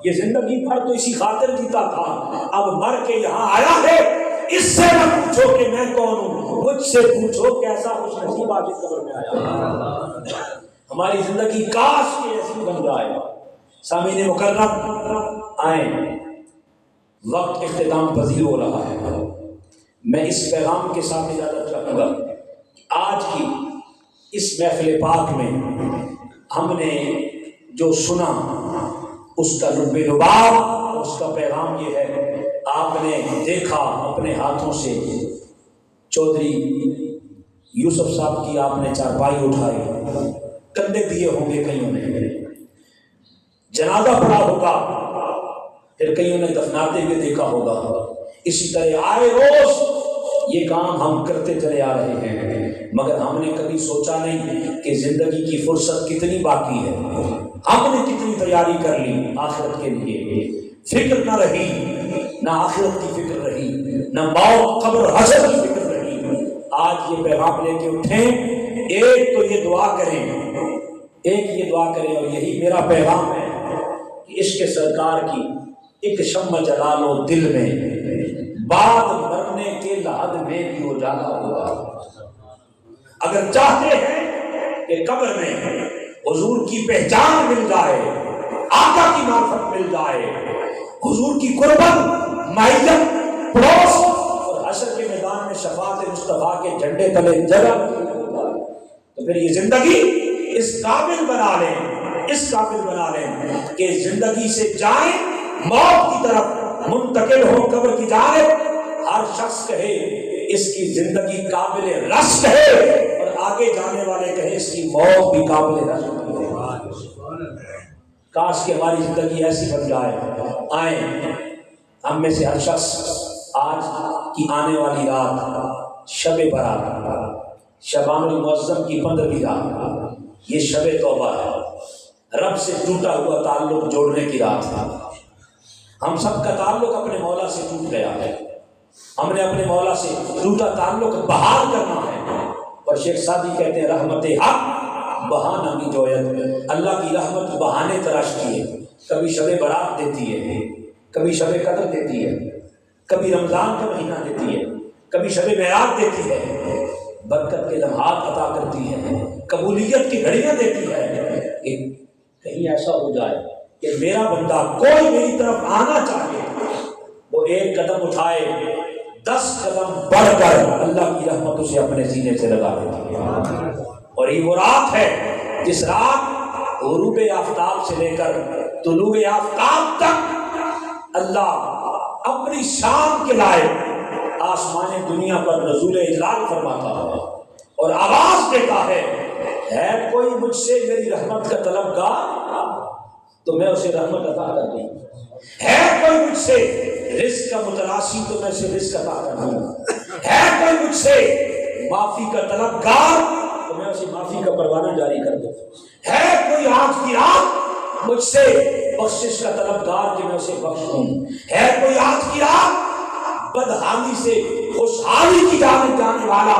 یہ زندگی بھر تو اسی خاطر جیتا تھا، اب مر کے یہاں آیا ہے، اس سے نہ پوچھو کہ میں کون ہوں، مجھ سے پوچھو کیسا خوش نصیب آج قبر میں آیا۔ ہماری زندگی کاش کی ایسی بن جائے۔ سامعین مکرم آئیں، وقت اختتام پذیر ہو رہا ہے، میں اس پیغام کے ساتھ اجازت چاہوں گا، آج کی اس محفل پاک میں ہم نے جو سنا اس کا لب لباب، اس کا پیغام یہ ہے، آپ نے دیکھا اپنے ہاتھوں سے چودھری یوسف صاحب کی آپ نے چارپائی اٹھائی، کندھے دیے ہوں گے کئیوں نے، جنازہ پڑھا ہوگا، پھر کئیوں نے دفناتے ہوئے دیکھا ہوگا، اسی طرح آئے روز یہ کام ہم کرتے چلے آ رہے ہیں، مگر ہم نے کبھی سوچا نہیں کہ زندگی کی فرصت کتنی باقی ہے، ہم نے کتنی تیاری کر لی آخرت کے لیے، فکر نہ رہی، نہ آخرت کی فکر رہی، نہ موت قبر حشر کی فکر رہی، آج یہ پیغام لے کے اٹھیں، ایک تو یہ دعا کریں، ایک یہ دعا کریں، اور یہی میرا پیغام ہے کہ عشق سرکار کی ایک شمع جلا لو دل میں، بعد مرنے کے لحد میں بھی اجالا ہوگا۔ اگر چاہتے ہیں کہ قبر میں حضور کی پہچان مل جائے، آقا کی معرفت مل جائے، حضور کی قربت، معیت، پڑوس اور حشر کے میدان میں شفاعت مصطفیٰ کے جھنڈے تلے جگہ، تو پھر یہ زندگی اس قابل بنا لیں، اس قابل بنا لیں کہ زندگی سے جائیں، موت کی طرف منتقل ہو قبر کی جانب، ہر شخص کہے اس کی زندگی قابل رشک ہے، اور آگے جانے والے کہے اس کی موت بھی قابل رشک ہے۔ کاش کہ ہماری زندگی ایسی بن جائے۔ آئیں ہم میں سے ہر شخص آج کی آنے والی رات، شب برات، شبان المعظم کی 15ویں رات، یہ شب توبہ ہے، رب سے ٹوٹا ہوا تعلق جوڑنے کی رات ہے۔ ہم سب کا تعلق اپنے مولا سے ٹوٹ گیا ہے، ہم نے اپنے مولا سے ٹوٹا تعلق بحال کرنا ہے۔ اور شیخ سعدی کہتے ہیں رحمت حق بہانہ بھی جویت، اللہ کی رحمت بہانے تراشتی ہے، کبھی شب برات دیتی ہے، کبھی شب قدر دیتی ہے، کبھی رمضان کا مہینہ دیتی ہے، کبھی شب معراج دیتی ہے، برکت کے لمحات عطا کرتی ہے، قبولیت کی گھڑیاں دیتی ہے۔ کہیں ایسا ہو جائے کہ میرا بندہ کوئی میری طرف آنا چاہے، وہ ایک قدم اٹھائے، 10 قدم بڑھ کر اللہ کی رحمت اسے اپنے سینے سے لگا دیتی ہے۔ اور یہ وہ رات ہے جس رات غروب آفتاب سے لے کر طلوع آفتاب تک اللہ اپنی شان کے لائق آسمان دنیا پر نزول اجلال فرماتا ہے اور آواز دیتا ہے کوئی مجھ سے میری رحمت کا طلبگار تو میں اسے رحمت عطا کر دوں، ہے کوئی مجھ سے رزق کا متلاسی تو میں اسے رزق عطا کر دوں، ہے کوئی مجھ سے معافی کا طلبگار تو میں اسے معافی کا پروانہ جاری کر دوں، ہے کوئی آج کی رات مجھ سے بخشش کا طلبگار کہ میں اسے بخش دوں، ہے کوئی آج کی رات بدحالی سے خوشحالی کی جانب جانے والا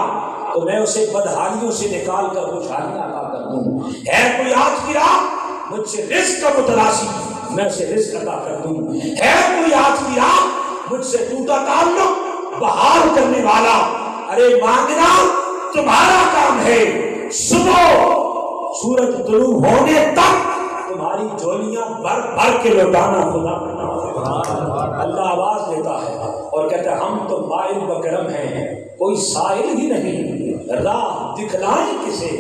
تو میں اسے بدحالیوں سے نکال کر خوشحالیاں عطا کر دوں، ہے کوئی آج کی رات مجھ سے رزق کا متلاسی میں اسے رزق عطا کر دوں، ہے کوئی آج کی رات مجھ سے ٹوٹا تعلق بحال کرنے والا، ارے مانگنا تمہارا کام ہے، صبح سورج طلوع ہونے تک تمہاری جھولیاں بھر بھر کے لوٹانا خدا اللہ آواز دیتا ہے اور کہتا ہے ہم تو مائل بکرم ہیں، کوئی سائل ہی نہیں، راہ دکھلائیں کسے،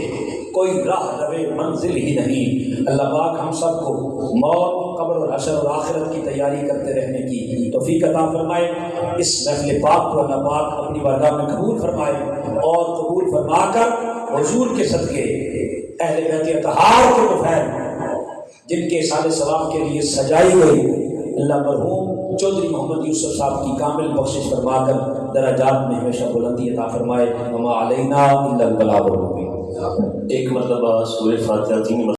کوئی راہ روے منزل ہی نہیں۔ اللہ پاک ہم سب کو موت، قبر اور حشر اور آخرت کی تیاری کرتے رہنے کی توفیق عطا فرمائے۔ اس محفل پاک کو اللہ پاک اپنی بارگاہ میں قبول فرمائے اور قبول فرما کر حضور کے صدقے اہل بیت اطہار کے دوپہر جن کے سال ثواب کے لیے سجائی گئی، اللہ مرحوم چودھری محمد یوسف صاحب کی کامل بخشش فرما کر درجات میں ہمیشہ بلندی عطا فرمائے۔ وما علینا الا البلاغ المبین۔ ایک مرتبہ سورہ فاتحہ